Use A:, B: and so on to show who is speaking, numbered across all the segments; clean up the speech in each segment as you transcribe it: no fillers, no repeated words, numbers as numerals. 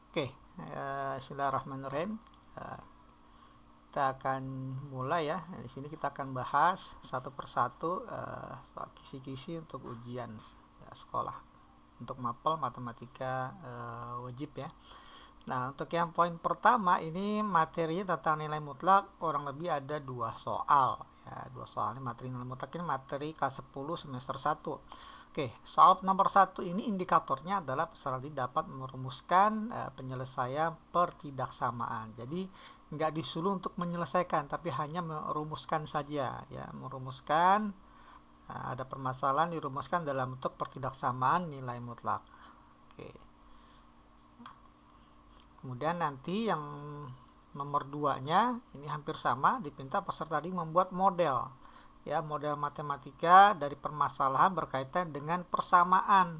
A: Oke, Bismillahirrahmanirrahim. Eh, kita akan mulai ya. Di sini kita akan bahas satu persatu soal kisi-kisi untuk ujian ya, sekolah untuk mapel matematika wajib ya. Nah, untuk yang poin pertama ini materinya tentang nilai mutlak, kurang lebih ada dua soal ya. Dua soal ini materi nilai mutlak, ini materi kelas 10 semester 1. Oke, soal nomor 1 ini indikatornya adalah peserta dapat merumuskan penyelesaian pertidaksamaan. Jadi nggak disuruh untuk menyelesaikan, tapi hanya merumuskan saja ya, merumuskan ada permasalahan dirumuskan dalam bentuk pertidaksamaan nilai mutlak. Oke. Kemudian nanti yang nomor 2-nya ini hampir sama, dipinta peserta didik membuat model ya, model matematika dari permasalahan berkaitan dengan persamaan.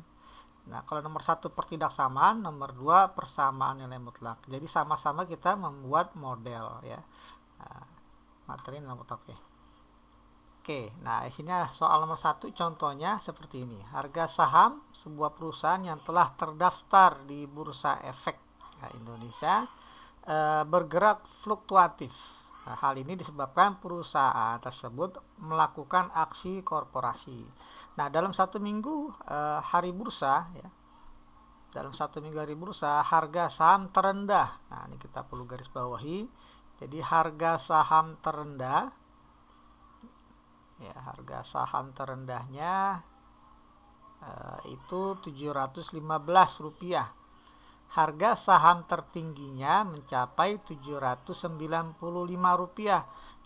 A: Nah, kalau nomor 1 pertidaksamaan, nomor 2 persamaan nilai mutlak. Jadi sama-sama kita membuat model ya. Nah, materi nilai mutlak ya. Oke, nah di sini soal nomor 1 contohnya seperti ini. Harga saham sebuah perusahaan yang telah terdaftar di Bursa Efek Indonesia bergerak fluktuatif. Nah, hal ini disebabkan perusahaan tersebut melakukan aksi korporasi. Nah, dalam satu minggu hari bursa ya, dalam satu minggu hari bursa harga saham terendah. Nah, ini kita perlu garis bawahi. Jadi harga saham terendah ya, harga saham terendahnya itu Rp715. Harga saham tertingginya mencapai Rp795.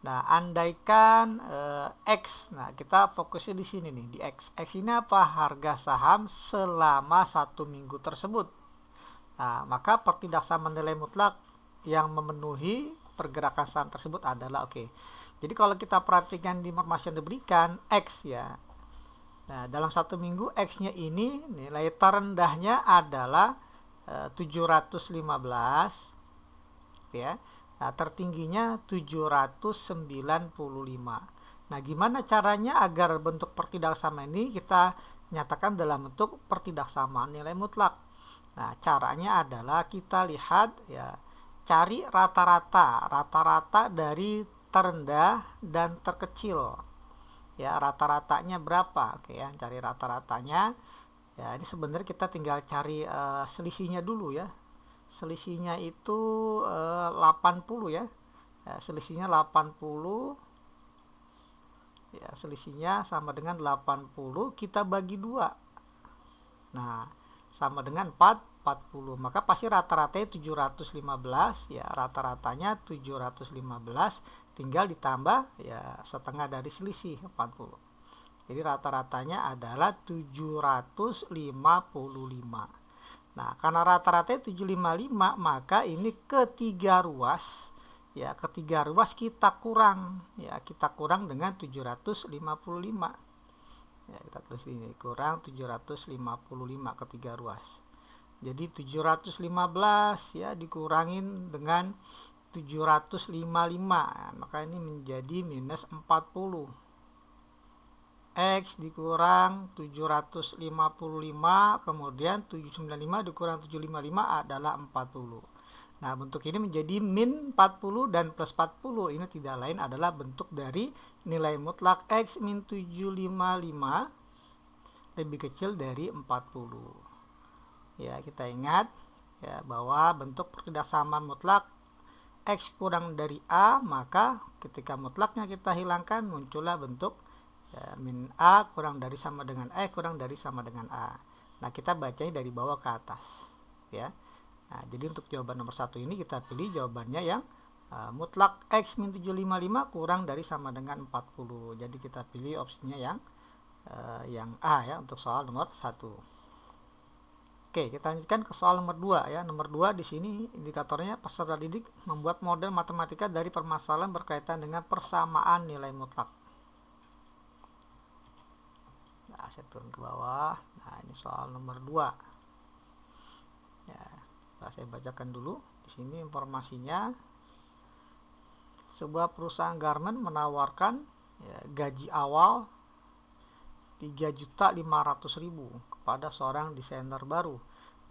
A: Nah, andaikan X. Nah, kita fokusnya di sini nih, di X. X ini apa? Harga saham selama satu minggu tersebut. Nah, maka pertidaksamaan nilai mutlak yang memenuhi pergerakan saham tersebut adalah oke. Jadi kalau kita perhatikan di informasi yang diberikan X ya. Nah, dalam satu minggu X-nya ini nilai terendahnya adalah 715 ya. Nah, tertingginya 795. Nah, gimana caranya agar bentuk pertidaksamaan ini kita nyatakan dalam bentuk pertidaksamaan nilai mutlak? Nah, caranya adalah kita lihat ya, cari rata-rata dari terendah dan terkecil. Ya, rata-ratanya berapa? Oke ya, cari rata-ratanya. Ya, ini sebenarnya kita tinggal cari selisihnya dulu ya. Selisihnya itu 80 ya. Ya, selisihnya 80. Ya, selisihnya sama dengan 80, kita bagi 2. Nah, sama dengan 40. Maka pasti rata-ratanya 715 ya, rata-ratanya 715 tinggal ditambah ya setengah dari selisih 40. Jadi rata-ratanya adalah 755. Nah, karena rata-ratanya 755, maka ini ketiga ruas ya, ketiga ruas kita kurang ya, kita kurang dengan 755. Ya, kita tulis ini kurang 755 ketiga ruas. Jadi 715 ya dikurangin dengan 755, maka ini menjadi minus 40. X dikurang 755, kemudian 795 dikurang 755 adalah 40. Nah, bentuk ini menjadi min 40 dan plus 40. Ini tidak lain adalah bentuk dari nilai mutlak X min 755 lebih kecil dari 40. Ya, kita ingat ya bahwa bentuk pertidaksamaan mutlak X kurang dari A, maka ketika mutlaknya kita hilangkan muncullah bentuk ya, min A kurang dari sama dengan E kurang dari sama dengan A. Nah, kita bacanya dari bawah ke atas ya. Nah, jadi untuk jawaban nomor 1 ini kita pilih jawabannya yang mutlak X min 755 kurang dari sama dengan 40. Jadi kita pilih opsinya yang A ya untuk soal nomor 1. Oke, kita lanjutkan ke soal nomor 2 ya. Nomor 2 di sini indikatornya peserta didik membuat model matematika dari permasalahan berkaitan dengan persamaan nilai mutlak. Nah, saya turun ke bawah. Nah, ini soal nomor 2. Ya, saya bacakan dulu. Di sini informasinya. Sebuah perusahaan garment menawarkan ya, gaji awal 3.500.000 kepada seorang desainer baru.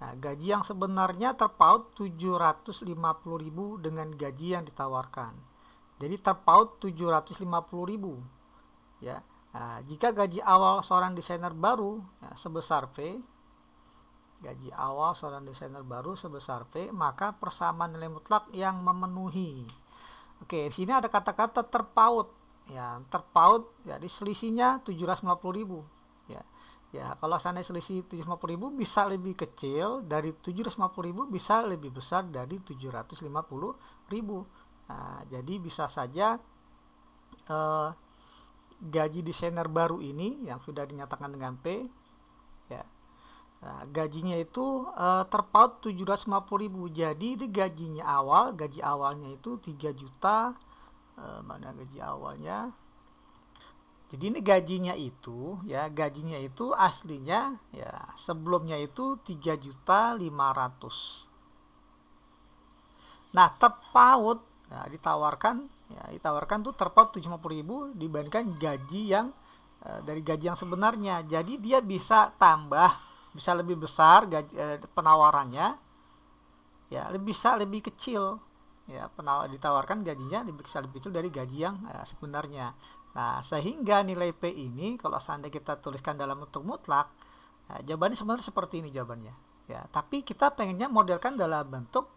A: Nah, gaji yang sebenarnya terpaut 750.000 dengan gaji yang ditawarkan. Jadi terpaut 750.000 ya. Nah, jika gaji awal seorang desainer baru ya, sebesar P, gaji awal seorang desainer baru sebesar P, maka persamaan nilai mutlak yang memenuhi. Oke, di sini ada kata-kata terpaut. Ya, terpaut, jadi selisihnya 750.000. Ya. Ya, kalau seandainya selisih 750.000 bisa lebih kecil dari 750.000, bisa lebih besar dari 750.000. Nah, jadi bisa saja gaji desainer baru ini yang sudah dinyatakan dengan P ya, nah, gajinya itu terpaut 750.000. Jadi di gaji awalnya itu 3 juta. Mana gaji awalnya? Jadi ini gajinya itu ya, gajinya itu aslinya ya sebelumnya itu 3.500.000. Nah, terpaut ya, ditawarkan tuh terpaut 750.000 dibandingkan gaji yang dari gaji yang sebenarnya. Jadi dia bisa tambah, bisa lebih besar gaji, penawarannya ya, bisa lebih kecil ya, ditawarkan gajinya bisa lebih kecil dari gaji yang sebenarnya. Nah, sehingga nilai P ini kalau seandainya kita tuliskan dalam bentuk mutlak, jawabannya sebenarnya seperti ini jawabannya ya, tapi kita pengennya modelkan dalam bentuk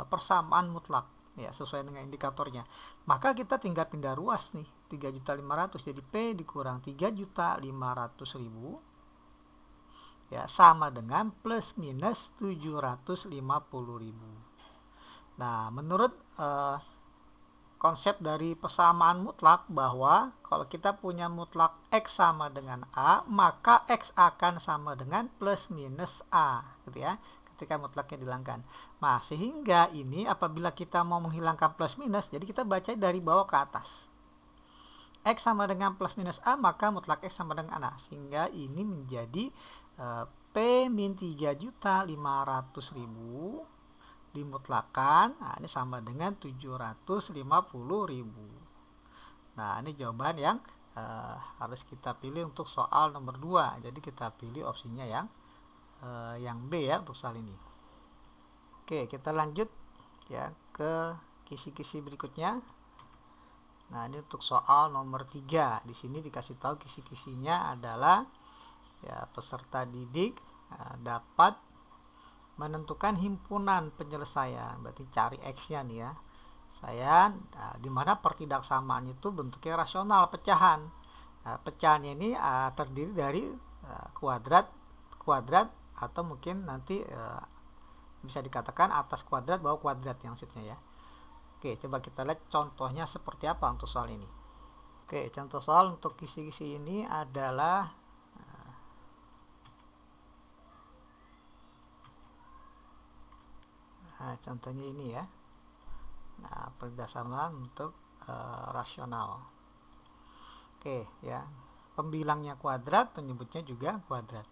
A: persamaan mutlak ya, sesuai dengan indikatornya. Maka kita tinggal pindah ruas nih, 3.500.000 jadi P dikurang 3.500.000 ya, sama dengan plus minus 750.000. Nah, menurut konsep dari persamaan mutlak, bahwa kalau kita punya mutlak X sama dengan A, maka X akan sama dengan plus minus A gitu ya, ketika mutlaknya dihilangkan. Nah, sehingga ini apabila kita mau menghilangkan plus minus, jadi kita baca dari bawah ke atas. X sama dengan plus minus A, maka mutlak X sama dengan A. Sehingga ini menjadi P min 3.500.000 dimutlakan. Nah, ini sama dengan 750.000. Nah, ini jawaban yang harus kita pilih untuk soal nomor 2. Jadi kita pilih opsinya yang B ya untuk soal ini. Oke, kita lanjut ya ke kisi-kisi berikutnya. Nah, ini untuk soal nomor 3. Di sini dikasih tahu kisi-kisinya adalah ya, peserta didik dapat menentukan himpunan penyelesaian. Berarti cari X-nya nih ya. Dimana pertidaksamaan itu bentuknya rasional, pecahan. Pecahannya ini terdiri dari kuadrat atau mungkin nanti bisa dikatakan atas kuadrat bawah kuadrat yang maksudnya ya. Oke, coba kita lihat contohnya seperti apa untuk soal ini. Oke, contoh soal untuk kisi-kisi ini adalah contohnya ini ya. Nah, pertidaksamaan untuk rasional. Oke ya, pembilangnya kuadrat, penyebutnya juga kuadrat.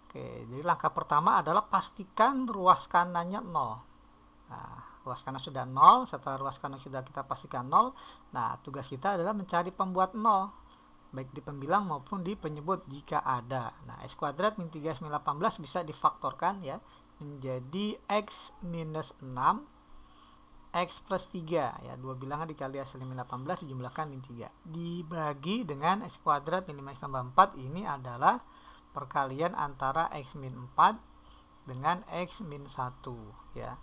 A: Oke, jadi langkah pertama adalah pastikan ruas kanannya 0. Nah, ruas kanan sudah 0, setelah ruas kanan sudah kita pastikan 0. Nah, tugas kita adalah mencari pembuat 0, baik di pembilang maupun di penyebut jika ada. Nah, X kuadrat min 3 min 18 bisa difaktorkan ya, menjadi X minus 6 X plus 3 ya, dua bilangan dikali hasil min 18 dijumlahkan min 3 dibagi dengan X kuadrat min 5X tambah 4. Ini adalah perkalian antara X min 4 dengan X min 1 ya,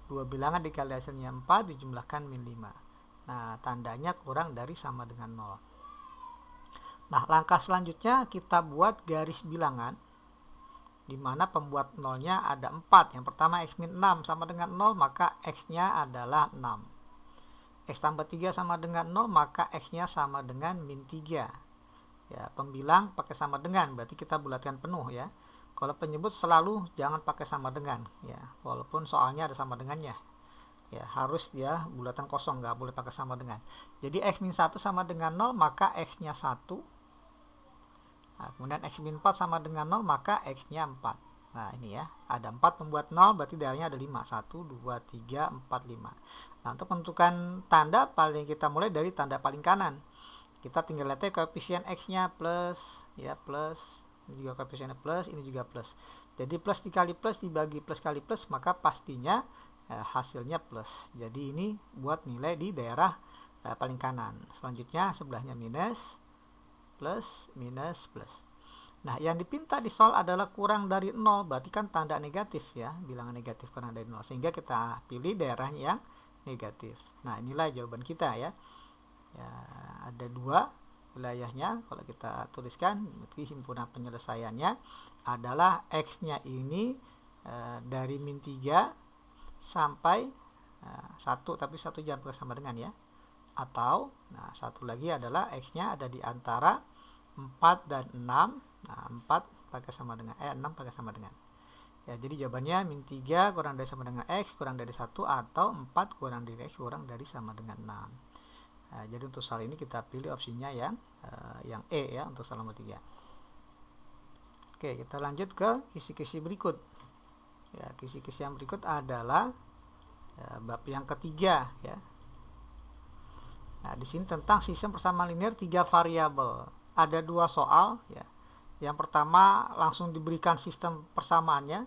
A: dua bilangan dikali hasilnya 4 dijumlahkan min 5. Nah, tandanya kurang dari sama dengan 0. Nah, langkah selanjutnya kita buat garis bilangan di mana pembuat nolnya ada 4. Yang pertama X min 6 sama dengan 0, maka X-nya adalah 6. X tambah 3 sama dengan 0, maka X-nya sama dengan min 3. Ya, pembilang pakai sama dengan, berarti kita bulatkan penuh ya. Kalau penyebut selalu jangan pakai sama dengan ya, walaupun soalnya ada sama dengannya. Ya, harus dia bulatan kosong, nggak boleh pakai sama dengan. Jadi X min 1 sama dengan 0, maka X-nya 1. Nah, kemudian X min 4 sama dengan 0, maka X-nya 4. Nah, ini ya, ada 4 pembuat 0, berarti daerahnya ada 5. 1, 2, 3, 4, 5. Nah, untuk menentukan tanda, kita mulai dari tanda paling kanan. Kita tinggal lihat koefisien X-nya plus, ya plus, ini juga koefisiennya plus, ini juga plus. Jadi plus dikali plus dibagi plus kali plus, maka pastinya hasilnya plus. Jadi ini buat nilai di daerah paling kanan. Selanjutnya sebelahnya minus, plus, minus, plus. Nah, yang dipinta di soal adalah kurang dari 0, berarti kan tanda negatif ya, bilangan negatif kurang dari 0. Sehingga kita pilih daerahnya yang negatif. Nah, inilah jawaban kita ya. Ya, ada dua wilayahnya. Kalau kita tuliskan, berarti himpunan penyelesaiannya adalah X-nya ini dari min 3 sampai 1, tapi 1 jangan sama dengan ya. Atau, nah satu lagi adalah X-nya ada di antara 4 dan 6. Nah, 4 pakai sama dengan 6 pakai sama dengan. Ya, jadi jawabannya min 3 kurang dari sama dengan X kurang dari 1 atau 4 kurang dari X kurang dari sama dengan 6. Nah, jadi untuk soal ini kita pilih opsinya yang E ya untuk soal nomor 3. Oke, kita lanjut ke kisi-kisi berikut. Ya, kisi-kisi yang berikut adalah bab yang ketiga ya. Nah, di sini tentang sistem persamaan linear 3 variabel. Ada 2 soal ya. Yang pertama langsung diberikan sistem persamaannya.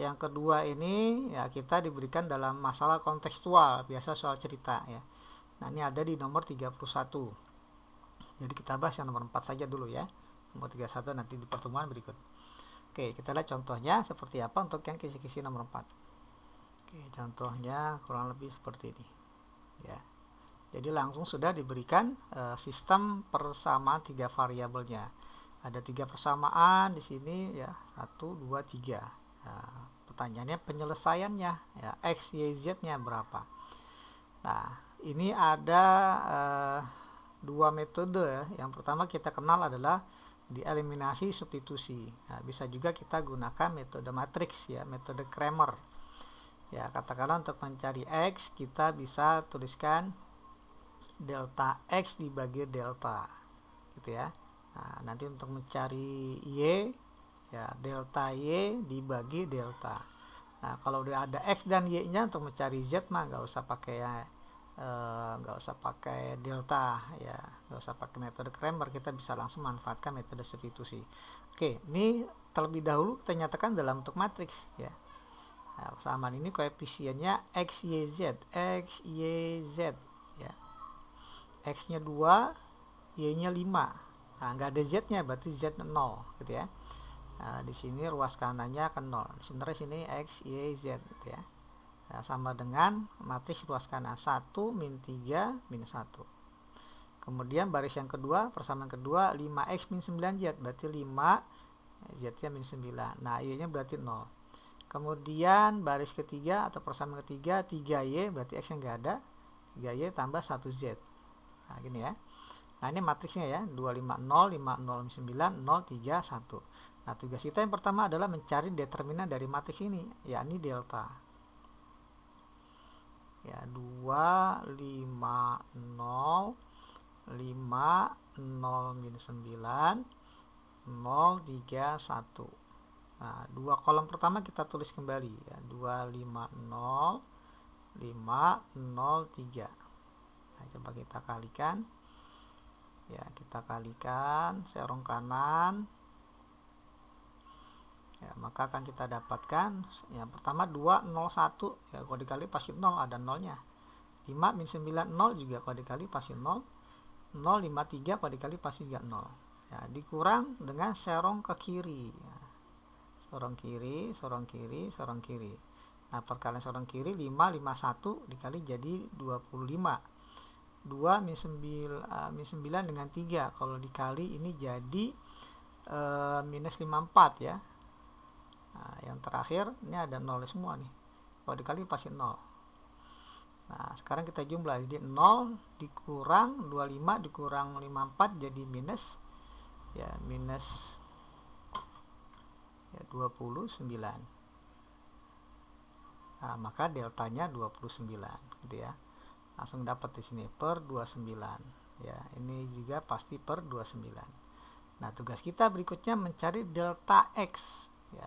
A: Yang kedua ini ya kita diberikan dalam masalah kontekstual, biasa soal cerita ya. Nah, ini ada di nomor 31. Jadi kita bahas yang nomor 4 saja dulu ya. Nomor 31 nanti di pertemuan berikut. Oke, kita lihat contohnya seperti apa untuk yang kisi-kisi nomor 4. Oke, contohnya kurang lebih seperti ini. Ya. Jadi langsung sudah diberikan sistem persamaan 3 variabelnya. Ada 3 persamaan di sini ya, 1, 2, 3. Nah, pertanyaannya penyelesaiannya ya, X, Y, Z-nya berapa. Nah, ini ada 2 metode ya. Yang pertama kita kenal adalah dieliminasi substitusi. Nah, bisa juga kita gunakan metode matriks ya, metode Cramer. Ya, katakanlah untuk mencari X kita bisa tuliskan delta X dibagi delta gitu ya. Nah, nanti untuk mencari Y ya delta Y dibagi delta. Nah, kalau udah ada X dan Y nya untuk mencari Z mah nggak usah pakai delta ya, nggak usah pakai metode Cramer, kita bisa langsung manfaatkan metode substitusi. Oke, ini terlebih dahulu kita nyatakan dalam bentuk matriks ya. Nah, persamaan ini koefisiennya X, Y, Z ya. X nya 2, Y nya 5. Nah, nggak ada Z nya, berarti Z 0 gitu ya. Nah, di sini ruas kanannya akan 0. Sebenarnya sini X, Y, Z gitu ya. Nah, sama dengan matriks ruas kanan 1, min 3, min 1. Kemudian baris yang kedua, persamaan kedua 5X min 9Z, berarti 5, Z nya min 9. Nah, Y nya berarti 0. Kemudian baris ketiga atau persamaan ketiga 3Y, berarti X yang nggak ada, 3Y tambah 1Z. Nah, gini ya. Nah, ini matriksnya ya, 250, 50, 9, 0, 3, 1. Nah, tugas kita yang pertama adalah mencari determinan dari matriks ini, yakni delta. Ya, 2, 5, 0, 5, 0, min 9, 0, 3, 1. Nah, 2 kolom pertama kita tulis kembali ya, 2, 5, 0, 5, 0, 3. Nah, coba kita kalikan. Ya, kita kalikan serong kanan. Ya, maka akan kita dapatkan yang pertama 2, 0, 1. Ya, kalau dikali pasti 0, ada 0-nya. 5 min 9, 0 juga kalau dikali pasti 0. 0, 5, 3 kalau dikali pasti juga 0. Ya, dikurang dengan serong ke kiri. Ya, sorong kiri, sorong kiri, sorong kiri. Nah, perkalian sorong kiri 5, 5, 1 dikali jadi 25. 2 min 9 dengan 3 kalau dikali ini jadi minus 54 ya. Nah, yang terakhir ini ada 0 semua nih, kalau dikali pasti 0. Nah, sekarang kita jumlah, jadi 0 dikurang 25 dikurang 54 jadi minus ya, minus ya 29. Nah, maka deltanya 29 gitu ya. Langsung dapat di sini per 29 ya, ini juga pasti per 29. Nah, tugas kita berikutnya mencari delta X ya.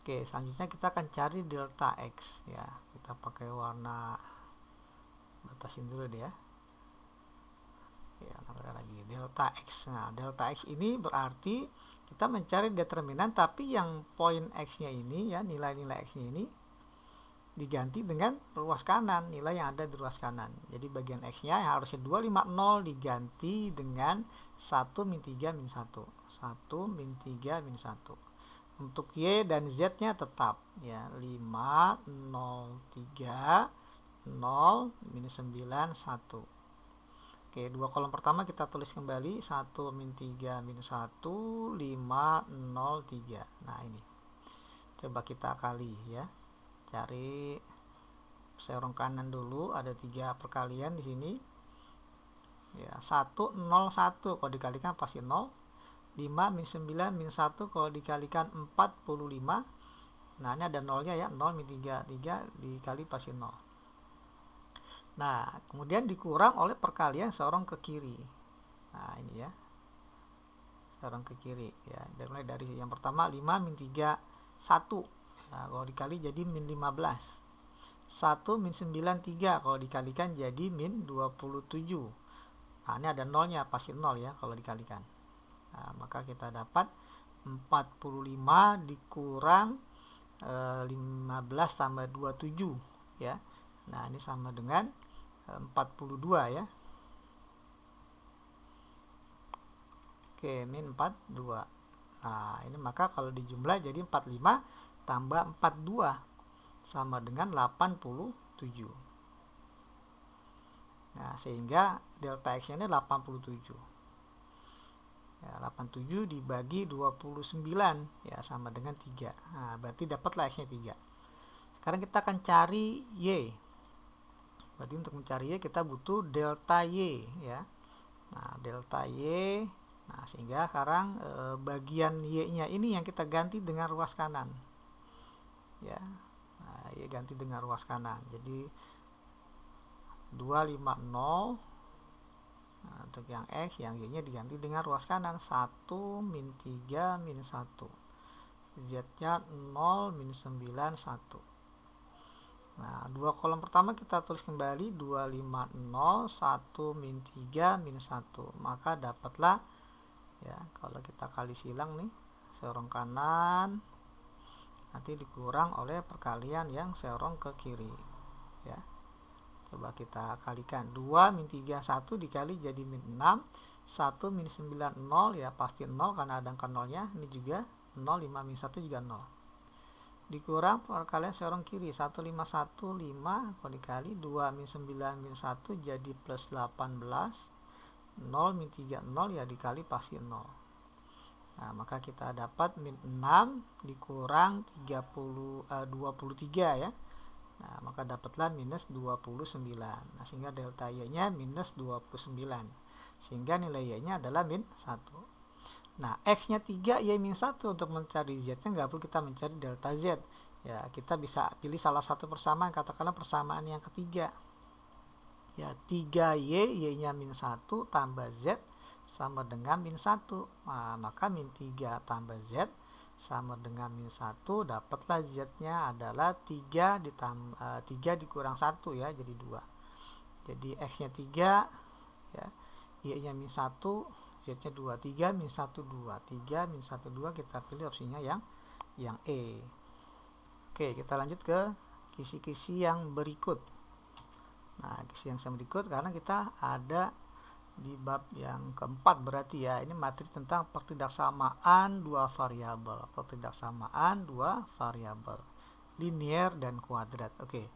A: Oke, selanjutnya kita akan cari delta X ya. Kita pakai warna, batasin dulu deh ya. Ya, namanya lagi delta X. Nah, delta X ini berarti kita mencari determinan, tapi yang poin X-nya ini ya, nilai-nilai X-nya ini diganti dengan ruas kanan, nilai yang ada di ruas kanan. Jadi bagian X-nya yang harusnya 250 diganti dengan 1 min 3 min 1. 1 min 3 min 1. Untuk Y dan Z-nya tetap ya, 5, 0, 3, 0, minus 9, 1. Oke, dua kolom pertama kita tulis kembali, 1 min 3 min 1, 5, 0, 3. Nah ini, coba kita kali ya, cari serong kanan dulu, ada 3 perkalian di sini ya, 1, 0, 1 kalau dikalikan pasti 0, 5 min 9 min 1 kalau dikalikan 45. Nah ini ada nolnya ya, 0 min 3, 3 dikali pasti 0. Nah kemudian dikurang oleh perkalian serong ke kiri. Nah ini ya, serong ke kiri ya, mulai dari yang pertama 5 min 3, 1. Nah, kalau dikali jadi min 15. 1 min 9, 3 kalau dikalikan jadi min 27. Nah ini ada nolnya, pasti 0 ya kalau dikalikan. Nah, maka kita dapat 45 dikurang 15 tambah 27 ya. Nah ini sama dengan 42 ya. Oke, min 42. Nah ini maka kalau dijumlah jadi 45 tambah 42 sama dengan 87. Nah sehingga delta X nya ini 87 ya, 87 dibagi 29 ya, sama dengan 3. Nah berarti dapatlah X nya 3. Sekarang kita akan cari Y. Berarti untuk mencari Y kita butuh delta Y ya. Nah delta Y, nah sehingga sekarang bagian Y nya ini yang kita ganti dengan ruas kanan ya. Nah Y ganti dengan ruas kanan, jadi 250. Nah, untuk yang X, yang Y nya diganti dengan ruas kanan, 1 min 3 min 1, Z nya 0 min 9, 1. Nah dua kolom pertama kita tulis kembali, 250, 1 min 3 min 1, maka dapatlah ya, kalau kita kali silang nih, serong kanan nanti dikurang oleh perkalian yang serong ke kiri ya. Coba kita kalikan, 2 min 3, 1 dikali jadi min 6, 1 min 9, 0 ya, pasti 0 karena ada angka nolnya. Ini juga 0, 5 min 1 juga 0. Dikurang perkalian serong kiri, 151, 5 kalau dikali 2 min 9 min 1 jadi plus 18, 0 min 3, 0 ya, dikali pasti 0. Nah maka kita dapat min 6 dikurang 23 ya. Nah maka dapatlah minus 29. Nah sehingga delta Y nya minus 29, sehingga nilai Y nya adalah min 1. Nah X nya 3, Y min 1. Untuk mencari Z nya nggak perlu kita mencari delta Z ya, kita bisa pilih salah satu persamaan, katakanlah persamaan yang ketiga ya, 3Y, Y nya min 1 tambah Z sama dengan min 1. Nah maka min 3 tambah Z sama dengan min 1, dapatlah Z nya adalah 3 dikurang 1 ya, jadi 2. Jadi X nya 3 ya, Y nya min 1, Z nya 2, 3 min 1, 2, 3 min 1, 2, kita pilih opsinya yang E. Oke, kita lanjut ke kisi-kisi yang berikut. Nah kisi yang berikut karena kita ada di bab yang keempat berarti ya, ini materi tentang pertidaksamaan dua variabel, linier dan kuadrat. Oke,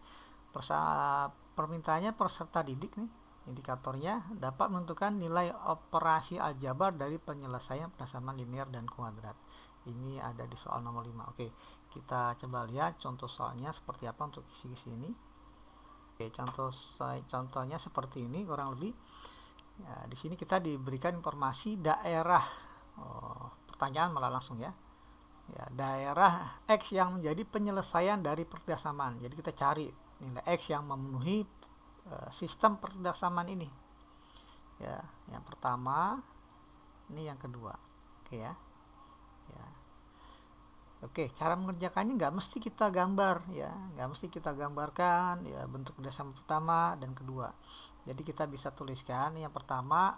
A: permintaannya peserta didik nih, indikatornya dapat menentukan nilai operasi aljabar dari penyelesaian persamaan linier dan kuadrat. Ini ada di soal nomor 5. Oke, kita coba lihat contoh soalnya seperti apa untuk kisi-kisi ini. Oke, contohnya seperti ini kurang lebih. Ya, di sini kita diberikan informasi daerah. Pertanyaan malah langsung ya. Ya, daerah X yang menjadi penyelesaian dari pertidaksamaan. Jadi kita cari nilai X yang memenuhi sistem pertidaksamaan ini. Ya, yang pertama, ini yang kedua. Oke ya. Ya. Oke, cara mengerjakannya nggak mesti kita gambar ya, nggak mesti kita gambarkan ya bentuk pertidaksamaan pertama dan kedua. Jadi kita bisa tuliskan yang pertama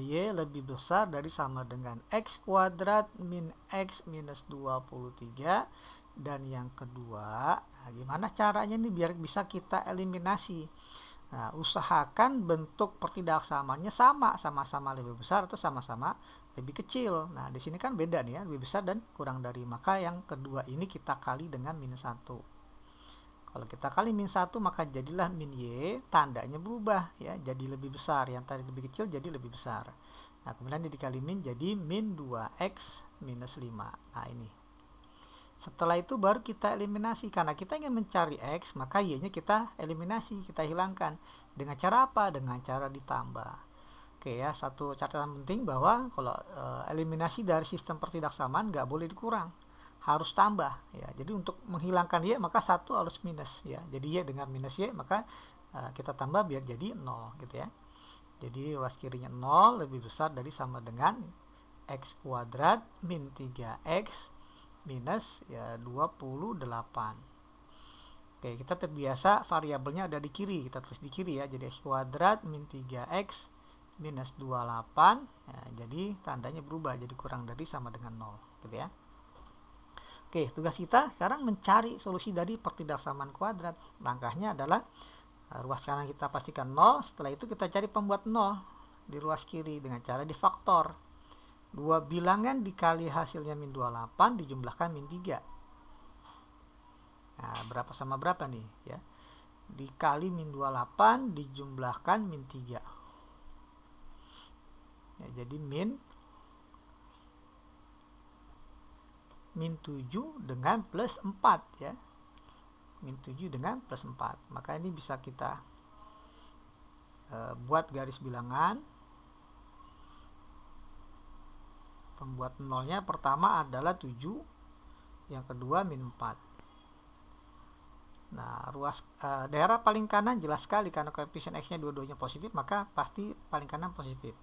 A: Y lebih besar dari sama dengan X kuadrat min X minus 23. Dan yang kedua, nah gimana caranya nih biar bisa kita eliminasi? Nah, usahakan bentuk pertidaksamaannya sama-sama lebih besar atau sama-sama lebih kecil. Nah, di sini kan beda nih ya, lebih besar dan kurang dari. Maka yang kedua ini kita kali dengan minus 1. Kalau kita kali min 1 maka jadilah min Y, tandanya berubah ya, jadi lebih besar. Yang tadi lebih kecil jadi lebih besar. Nah, kemudian dikali min jadi min 2X minus 5. Nah, ini. Setelah itu baru kita eliminasi. Karena kita ingin mencari X, maka Y-nya kita eliminasi, kita hilangkan. Dengan cara apa? Dengan cara ditambah. Oke ya, satu catatan penting bahwa kalau eliminasi dari sistem pertidaksamaan nggak boleh dikurang. Harus tambah ya. Jadi untuk menghilangkan Y maka satu harus minus ya. Jadi Y dengan minus Y maka kita tambah biar jadi 0 gitu ya. Jadi ruas kirinya 0 lebih besar dari sama dengan X kuadrat min 3X minus ya 28. Oke, kita terbiasa variabelnya ada di kiri, kita tulis di kiri ya. Jadi X kuadrat min 3X minus 28 ya, jadi tandanya berubah jadi kurang dari sama dengan 0 gitu ya. Oke, tugas kita sekarang mencari solusi dari pertidaksamaan kuadrat. Langkahnya adalah ruas kanan kita pastikan 0, setelah itu kita cari pembuat 0 di ruas kiri dengan cara difaktor. Dua bilangan dikali hasilnya min 28 dijumlahkan min 3. Nah, berapa sama berapa nih ya? Dikali min 28 dijumlahkan min 3. Ya, jadi min 7 dengan plus 4 ya. Min 7 dengan plus 4. Maka ini bisa kita buat garis bilangan. Pembuat nolnya pertama adalah 7, yang kedua min 4. Nah, ruas daerah paling kanan jelas sekali karena koefisien X-nya dua-duanya positif, maka pasti paling kanan positif.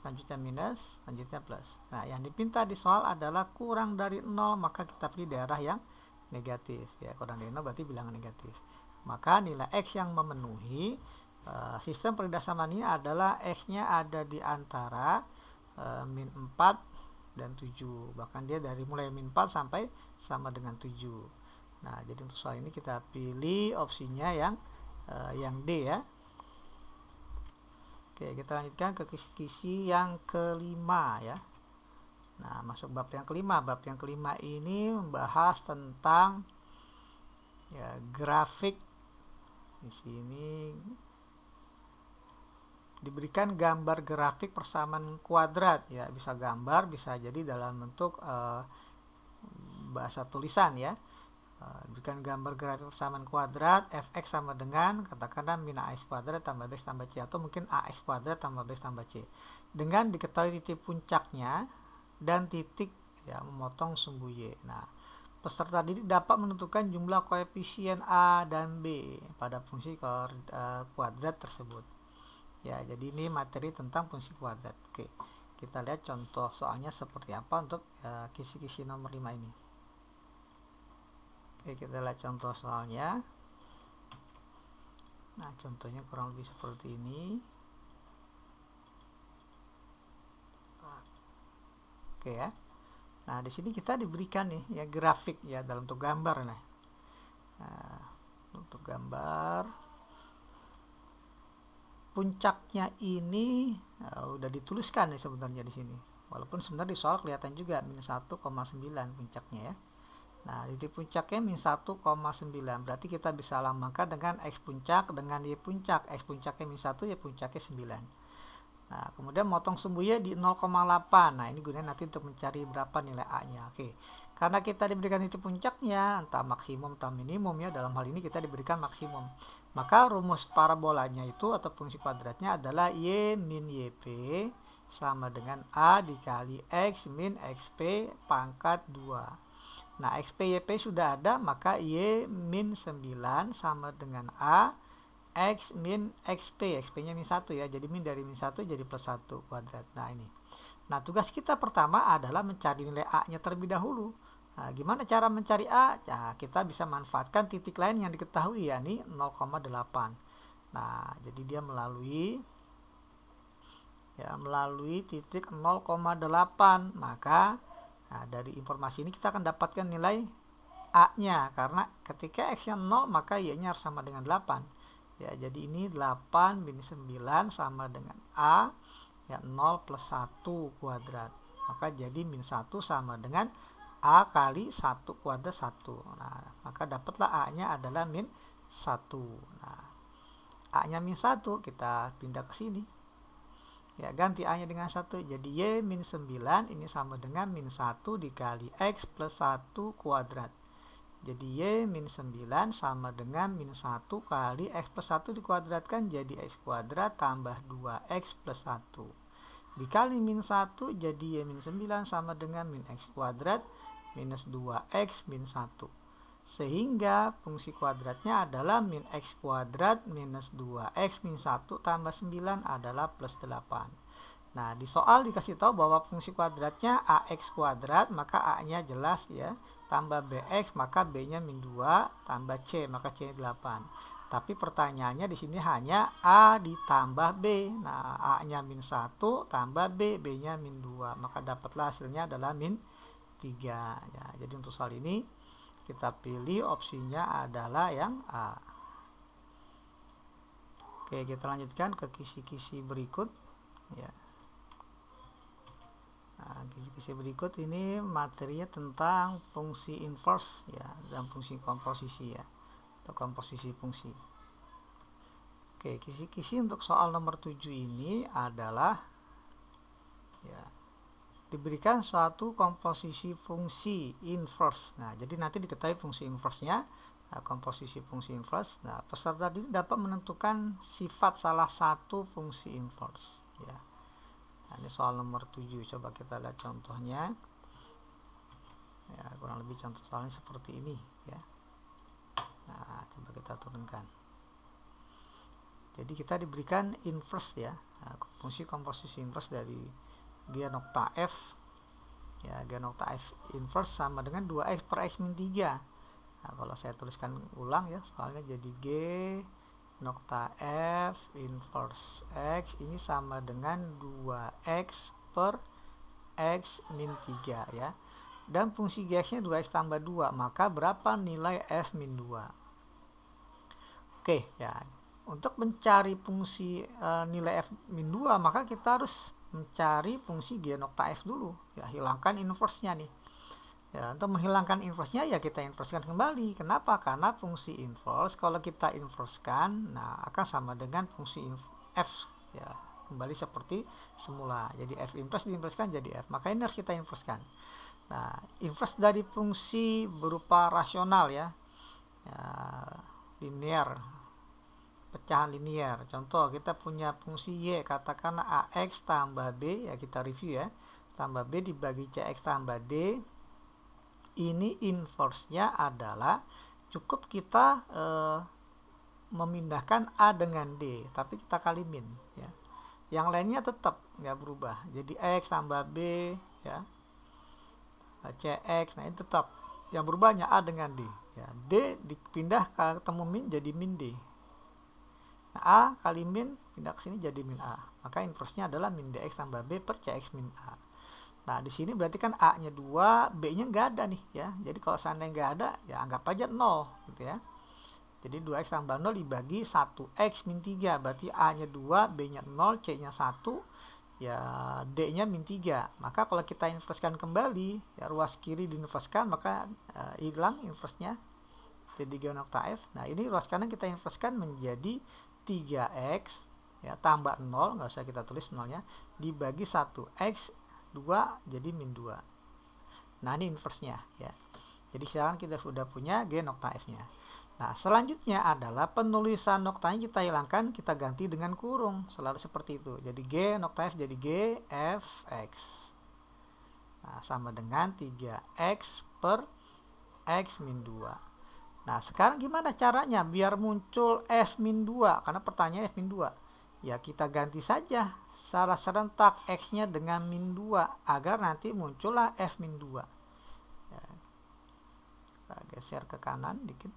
A: Selanjutnya minus, selanjutnya plus. Nah, yang dipinta di soal adalah kurang dari 0, maka kita pilih daerah yang negatif. Ya, kurang dari 0 berarti bilangan negatif. Maka nilai X yang memenuhi sistem pertidaksamaan ini adalah X-nya ada di antara min 4 dan 7, bahkan dia dari mulai min 4 sampai sama dengan 7. Nah, jadi untuk soal ini kita pilih opsinya yang D ya. Oke, kita lanjutkan ke kisi yang kelima ya. Nah, masuk bab yang kelima. Bab yang kelima ini membahas tentang ya grafik. Di sini diberikan gambar grafik persamaan kuadrat ya, bisa gambar, bisa jadi dalam bentuk bahasa tulisan ya. Diberikan gambar grafik persamaan kuadrat fx sama dengan katakanlah min ax kuadrat tambah bx tambah c, atau mungkin ax kuadrat tambah bx tambah c, dengan diketahui titik puncaknya dan titik ya memotong sumbu y. Nah, peserta didik dapat menentukan jumlah koefisien a dan b pada fungsi kuadrat tersebut. Ya, jadi ini materi tentang fungsi kuadrat. Oke, kita lihat contoh soalnya seperti apa untuk kisi-kisi nomor 5 ini. Oke, kita lihat contoh soalnya. Nah, contohnya kurang lebih seperti ini. Oke ya. Nah, di sini kita diberikan nih ya grafik ya dalam bentuk gambar nih. Nah, untuk gambar puncaknya ini udah dituliskan nih sebenarnya di sini. Walaupun sebenarnya di soal kelihatan juga min 1,9 puncaknya ya. Nah, titik puncaknya min 1,9. Berarti kita bisa lambangkan dengan X puncak dengan Y puncak. X puncaknya min 1, Y puncaknya 9. Nah, kemudian motong sumbu Y di 0,8. Nah, ini gunanya nanti untuk mencari berapa nilai A-nya. Oke. Karena kita diberikan titik puncaknya, entah maksimum entah minimum ya, dalam hal ini kita diberikan maksimum. Maka rumus parabolanya itu atau fungsi kuadratnya adalah Y min YP sama dengan A dikali X min XP pangkat 2. Nah, XP YP sudah ada, maka Y min 9 sama dengan A X min XP. XP nya min 1 ya, jadi min dari min 1 jadi plus 1 kuadrat. Nah, ini. Nah, tugas kita pertama adalah mencari nilai A nya terlebih dahulu. Nah, gimana cara mencari A? Nah, kita bisa manfaatkan titik lain yang diketahui, yakni 0,8. Nah, jadi dia melalui ya melalui titik 0,8. Maka dari informasi ini kita akan dapatkan nilai A-nya, karena ketika X-nya 0 maka Y-nya harus sama dengan 8. Ya, jadi ini 8 min 9 sama dengan A, ya 0 plus 1 kuadrat. Maka jadi min 1 sama dengan A kali 1 kuadrat 1. Nah, maka dapatlah A-nya adalah min 1. Nah, A-nya min 1 kita pindah ke sini. Ya, ganti A-nya dengan 1. Jadi Y min 9 ini sama dengan min 1 dikali X plus 1 kuadrat. Jadi Y min 9 sama dengan min 1 kali X plus 1 dikuadratkan jadi X kuadrat tambah 2X plus 1. Dikali min 1 jadi Y min 9 sama dengan min X kuadrat minus 2X min 1. Sehingga fungsi kuadratnya adalah min X kuadrat minus 2X min 1 tambah 9 adalah plus 8. Nah, di soal dikasih tahu bahwa fungsi kuadratnya AX kuadrat, maka A-nya jelas ya, tambah BX maka B-nya min 2, tambah C maka C-nya 8. Tapi pertanyaannya di sini hanya A ditambah B. Nah, A-nya min 1 tambah B, B-nya min 2. Maka dapatlah hasilnya adalah min 3. Ya, jadi untuk soal ini kita pilih opsinya adalah yang A. Oke, kita lanjutkan ke kisi-kisi berikut. Ya. Nah, kisi-kisi berikut ini materinya tentang fungsi inverse ya, dan fungsi komposisi ya, atau komposisi fungsi. Oke, kisi-kisi untuk soal nomor 7 ini adalah ya, diberikan suatu komposisi fungsi inverse. Nah, jadi nanti diketahui fungsi inverse-nya, komposisi fungsi inverse. Nah, peserta ini dapat menentukan sifat salah satu fungsi inverse ya. Nah, ini soal nomor 7. Coba kita lihat contohnya. Ya, kurang lebih contoh soalnya seperti ini ya. Nah, coba kita turunkan. Jadi kita diberikan inverse ya. Nah, fungsi komposisi inverse dari G nokta F. Ya, G nokta F inverse sama dengan 2X per X min 3. Nah, kalau saya tuliskan ulang ya, soalnya jadi G nokta F inverse X ini sama dengan 2X per X min 3 ya. Dan fungsi Gx nya 2X tambah 2, maka berapa nilai F min 2? Oke ya, untuk mencari fungsi nilai F min 2 maka kita harus mencari fungsi G nokta F dulu ya, hilangkan inverse nya nih. Ya, untuk menghilangkan inverse-nya ya kita inversekan kembali. Kenapa? Karena fungsi inverse kalau kita inversekan, nah akan sama dengan fungsi F ya, kembali seperti semula. Jadi F inverse diinversekan jadi F. Maka ini harus kita inversekan. Nah, inverse dari fungsi berupa rasional ya. Ya, linear, pecahan linear. Contoh, kita punya fungsi Y, katakanlah AX tambah B, ya kita review ya. Tambah B dibagi CX tambah D. Ini inverse-nya adalah cukup kita memindahkan A dengan D, tapi kita kali min ya. Yang lainnya tetap nggak berubah. Jadi X tambah B ya, CX, nah ini tetap. Yang berubahnya A dengan D ya. D dipindah ketemu min jadi min D. Nah, A kali min pindah ke sini jadi min A. Maka inverse-nya adalah min DX tambah B per CX min A. Nah, di sini berarti kan A-nya 2, B-nya nggak ada nih ya. Jadi kalau seandainya nggak ada, ya anggap aja 0 gitu ya. Jadi 2X tambah 0 dibagi 1X min 3. Berarti A-nya 2, B-nya 0, C-nya 1, ya D-nya min 3. Maka kalau kita inversekan kembali, ya ruas kiri diinverskan, maka hilang inverse-nya. Jadi G nokta F. Nah, ini ruas kanan kita inversekan menjadi 3X ya, tambah 0, nggak usah kita tulis 0-nya, dibagi 1X 2 jadi min 2. Nah, ini inverse-nya ya. Jadi sekarang kita sudah punya G nokta F-nya. Nah, selanjutnya adalah penulisan noktanya kita hilangkan, kita ganti dengan kurung. Selalu seperti itu. Jadi G nokta F jadi G F X. Nah, sama dengan 3X per X min 2. Nah, sekarang gimana caranya biar muncul F min 2? Karena pertanyaannya F min 2. Ya, kita ganti saja secara serentak X-nya dengan min 2 agar nanti muncullah F min 2 ya. Kita geser ke kanan dikit.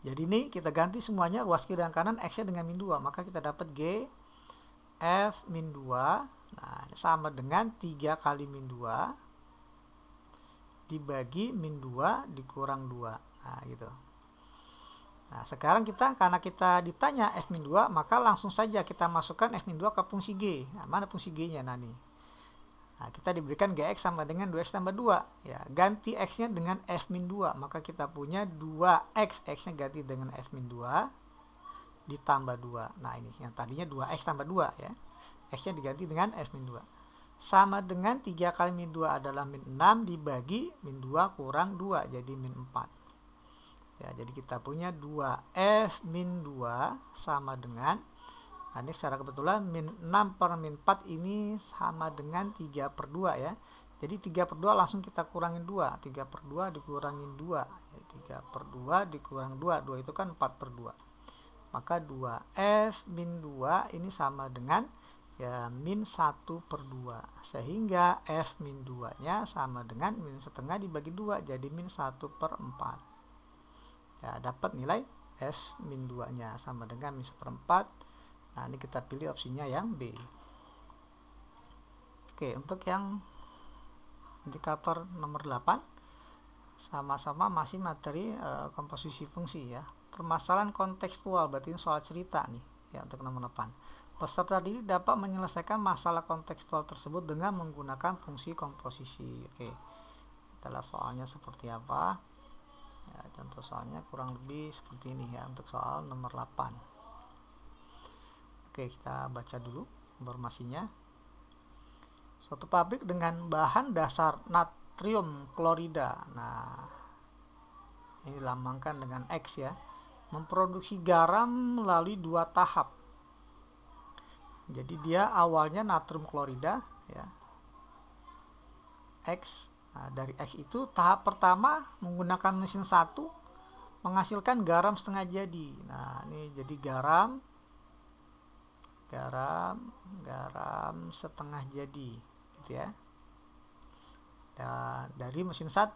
A: Jadi ini kita ganti semuanya ruas kiri dan kanan X-nya dengan min 2, maka kita dapat G F min 2, nah sama dengan 3 kali min 2 dibagi min 2 dikurang 2. Nah gitu. Nah sekarang karena kita ditanya F min 2, maka langsung saja kita masukkan F min 2 ke fungsi G. Nah, mana fungsi G nya? Nah nih, nah, kita diberikan Gx sama dengan 2x tambah 2. Ya, ganti X nya dengan F min 2, maka kita punya 2x, X nya ganti dengan F min 2 ditambah 2. Nah ini yang tadinya 2x tambah 2 ya, X nya diganti dengan F min 2 sama dengan 3 kali min 2 adalah min 6 dibagi min 2 kurang 2, jadi min 4 ya. Jadi kita punya 2F min 2 sama dengan, nah ini secara kebetulan min 6 per min 4 ini sama dengan 3 per 2 ya. Jadi 3 per 2 langsung kita kurangin 2, 3 per 2 dikurangin 2 ya, 3 per 2 dikurang 2, 2 itu kan 4 per 2, maka 2F min 2 ini sama dengan ya min 1 per 2, sehingga F min 2 nya sama dengan min setengah dibagi 2, jadi min 1 per 4 ya. Dapat nilai F min 2 nya sama dengan min 1 per 4. Nah ini kita pilih opsinya yang B. Oke, untuk yang indikator nomor 8 sama-sama masih materi komposisi fungsi ya. Permasalahan kontekstual, berarti ini soal cerita nih ya. Untuk nomor 8, peserta didik dapat menyelesaikan masalah kontekstual tersebut dengan menggunakan fungsi komposisi. Oke, kita lihat soalnya seperti apa ya. Contoh soalnya kurang lebih seperti ini ya untuk soal nomor 8. Oke, kita baca dulu informasinya. Suatu pabrik dengan bahan dasar natrium klorida, nah ini dilambangkan dengan X ya, memproduksi garam melalui 2 tahap. Jadi dia awalnya natrium klorida ya, X. Nah, dari X itu tahap pertama menggunakan mesin 1 menghasilkan garam setengah jadi. Nah ini jadi garam setengah jadi gitu ya, dan dari mesin 1.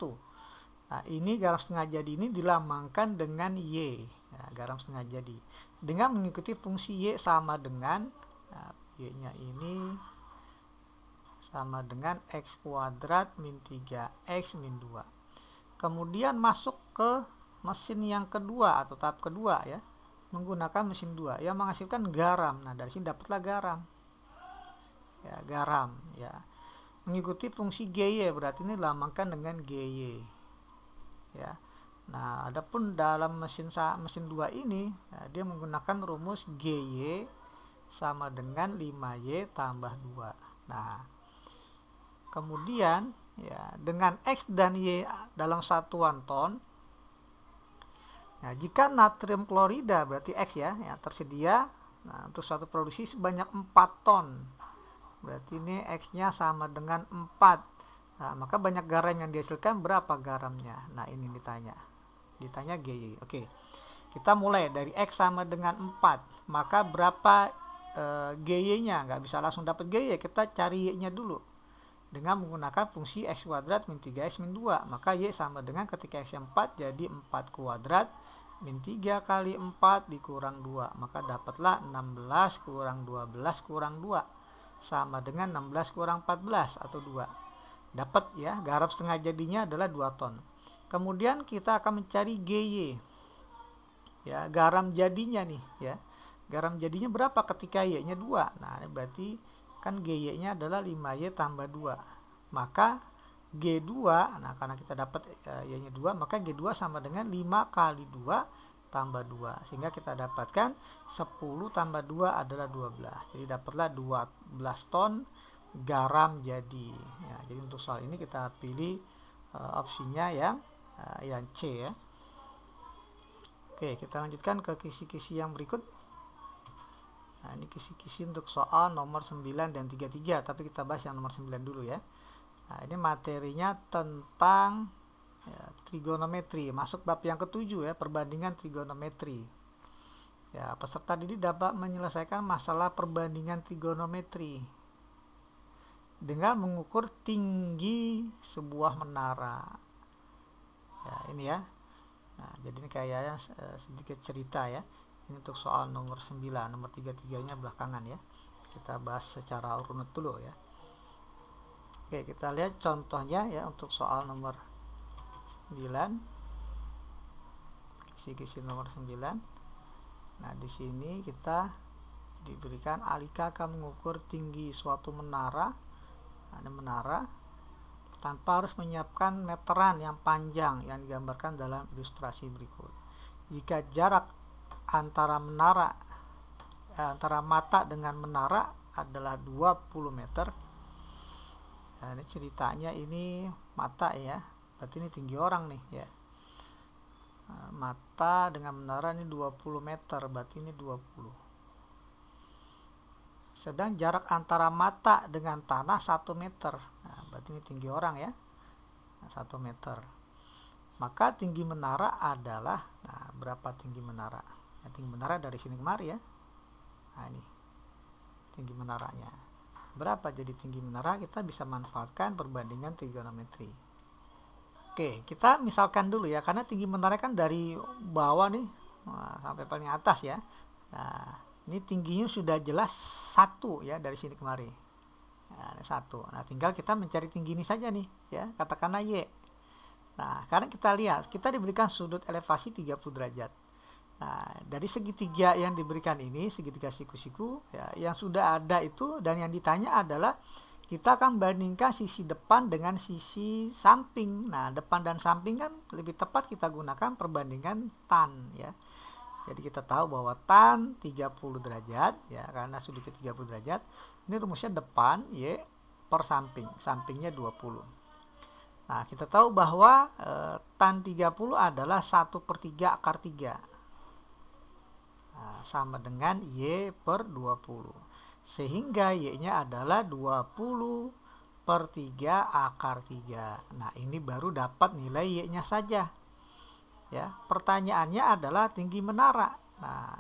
A: Nah ini garam setengah jadi ini dilambangkan dengan Y ya, garam setengah jadi, dengan mengikuti fungsi Y sama dengan, nah, Y nya ini sama dengan X kuadrat min 3X min 2. Kemudian masuk ke mesin yang kedua atau tahap kedua ya, menggunakan mesin 2 yang menghasilkan garam. Nah dari sini dapatlah garam ya, garam ya, mengikuti fungsi GY, berarti ini dilambangkan dengan GY ya. Nah adapun dalam mesin 2 ini ya, dia menggunakan rumus GY sama dengan 5Y tambah 2. Nah kemudian ya, dengan X dan Y dalam satuan ton. Nah, jika natrium klorida berarti X ya, tersedia, nah, untuk suatu produksi sebanyak 4 ton. Berarti ini X-nya sama dengan 4. Nah, maka banyak garam yang dihasilkan, berapa garamnya? Nah, ini ditanya GY. Oke. Kita mulai dari X sama dengan 4. Maka berapa GY-nya? Nggak bisa langsung dapat GY, kita cari Y-nya dulu dengan menggunakan fungsi X kuadrat min 3X min 2. Maka Y sama dengan ketika X 4 jadi 4 kuadrat min 3 kali 4 dikurang 2. Maka dapatlah 16 kurang 12 kurang 2 sama dengan 16 kurang 14 atau 2. Dapat ya, garam setengah jadinya adalah 2 ton. Kemudian kita akan mencari GY ya, garam jadinya nih ya. Garam jadinya berapa ketika Y-nya 2? Nah ini berarti kan GY-nya adalah 5Y tambah 2. Maka G2, nah karena kita dapat Y-nya 2, maka G2 sama dengan 5 kali 2 tambah 2. Sehingga kita dapatkan 10 tambah 2 adalah 12. Jadi dapatlah 12 ton garam jadi. Ya, jadi untuk soal ini kita pilih opsinya yang C ya. Oke, kita lanjutkan ke kisi-kisi yang berikut. Nah, ini kisi-kisi untuk soal nomor 9 dan 33, tapi kita bahas yang nomor 9 dulu ya. Nah, ini materinya tentang ya, trigonometri, masuk bab yang ke-7 ya, perbandingan trigonometri. Ya, peserta didik dapat menyelesaikan masalah perbandingan trigonometri dengan mengukur tinggi sebuah menara. Ya, ini ya. Nah, jadi ini kayaknya sedikit cerita ya. Ini untuk soal nomor 9, nomor 33-nya belakangan ya. kita bahas secara runut dulu ya. Oke, kita lihat contohnya ya untuk soal nomor 9. Kisi-kisi nomor 9. Nah, di sini kita diberikan Alika akan mengukur tinggi suatu menara. Ada menara tanpa harus menyiapkan meteran yang panjang yang digambarkan dalam ilustrasi berikut. Jika jarak antara mata dengan menara adalah 20 meter. Nah, ini ceritanya ini mata ya, berarti ini tinggi orang nih ya. Mata dengan menara ini 20 meter, berarti ini 20. Sedang jarak antara mata dengan tanah 1 meter. Nah, berarti ini tinggi orang ya, 1 meter. Maka tinggi menara adalah, nah berapa tinggi menara? Nah, tinggi menara dari sini kemari ya. Nah ini tinggi menaranya. Berapa jadi tinggi menara? Kita bisa manfaatkan perbandingan trigonometri. Oke, kita misalkan dulu ya, karena tinggi menara kan dari bawah nih sampai paling atas ya. Nah, ini tingginya sudah jelas 1 ya dari sini kemari. Nah, ada 1. Nah, tinggal kita mencari tinggi ini saja nih ya, katakanlah Y. Nah, karena kita lihat, kita diberikan sudut elevasi 30 derajat. Nah, dari segitiga yang diberikan ini, segitiga siku-siku ya, yang sudah ada itu, dan yang ditanya adalah kita akan bandingkan sisi depan dengan sisi samping. Nah, depan dan samping kan lebih tepat kita gunakan perbandingan tan ya. Jadi kita tahu bahwa tan 30 derajat ya, karena sudutnya 30 derajat. Ini rumusnya depan Y per samping. Sampingnya 20. Nah, kita tahu bahwa tan 30 adalah 1/3 akar 3. Nah, sama dengan Y per 20. Sehingga Y-nya adalah 20/3 akar 3. Nah, ini baru dapat nilai Y-nya saja. Ya, pertanyaannya adalah tinggi menara. Nah,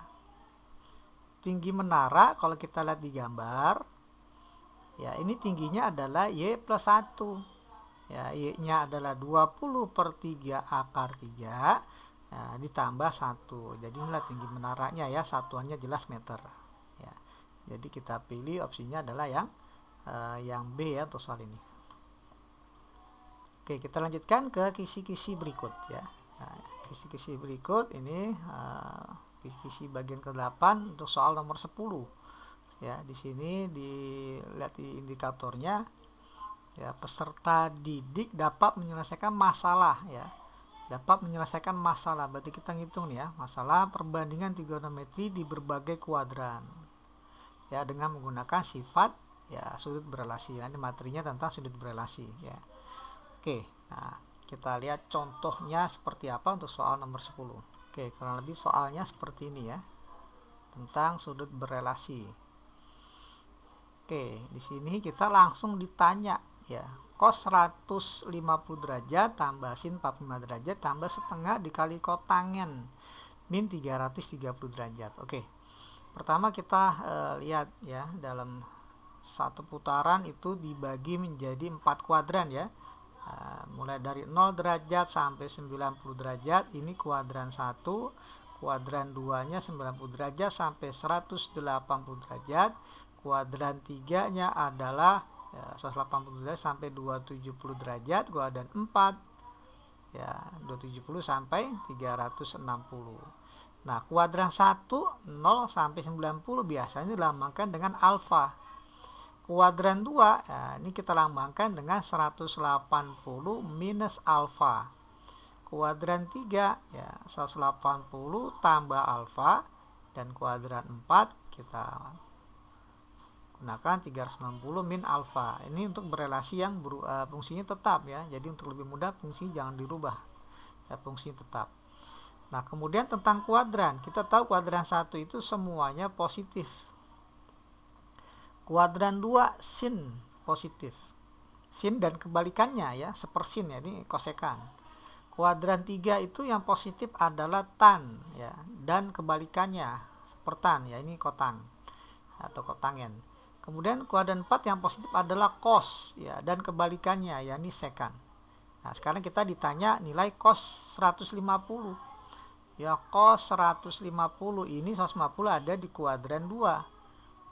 A: tinggi menara kalau kita lihat di gambar, ya ini tingginya adalah Y plus 1. Ya, Y-nya adalah 20/3 akar 3. Nah, ditambah 1. Jadi inilah tinggi menaranya ya, satuannya jelas meter. Ya. Jadi kita pilih opsinya adalah yang B ya untuk soal ini. Oke, kita lanjutkan ke kisi-kisi berikut ya. Nah, kisi-kisi berikut ini kisi-kisi bagian ke-8 untuk soal nomor 10. Ya, di sini dilihat di indikatornya ya, peserta didik dapat menyelesaikan masalah ya. Dapat menyelesaikan masalah, berarti kita ngitung nih ya, masalah perbandingan trigonometri di berbagai kuadran ya, dengan menggunakan sifat ya sudut berelasi. Nanti materinya tentang sudut berelasi ya. Oke, nah kita lihat contohnya seperti apa untuk soal nomor 10. Oke, kurang lebih soalnya seperti ini ya, tentang sudut berelasi. Oke, di sini kita langsung ditanya ya, cos 150 derajat tambah sin 45 derajat tambah setengah dikali kotangen min 330 derajat. Oke, pertama kita lihat ya, dalam satu putaran itu dibagi menjadi 4 kuadran ya. Mulai dari 0 derajat sampai 90 derajat, ini kuadran 1. Kuadran 2 nya 90 derajat sampai 180 derajat. Kuadran 3 nya adalah 180 derajat sampai 270 derajat. Kuadran 4 ya 270 sampai 360. Nah, kuadran 1 0 sampai 90 biasanya dilambangkan dengan alfa. Kuadran 2 ya, ini kita lambangkan dengan 180 minus alfa. Kuadran 3 ya 180 tambah alfa, dan kuadran 4 kita gunakan 360 min alfa. Ini untuk berelasi yang fungsinya tetap ya. Jadi untuk lebih mudah fungsi jangan dirubah. Ya, fungsi tetap. Nah, kemudian tentang kuadran, kita tahu kuadran 1 itu semuanya positif. Kuadran 2 sin positif. Sin dan kebalikannya ya, sepersin ya, ini kosekan. Kuadran 3 itu yang positif adalah tan ya, dan kebalikannya sepertan ya, ini kotang atau kotangen. Kemudian kuadran 4 yang positif adalah cos ya, dan kebalikannya ya, ini sekan. Nah, sekarang kita ditanya nilai cos 150. Ya, cos 150 ini 150 ada di kuadran 2.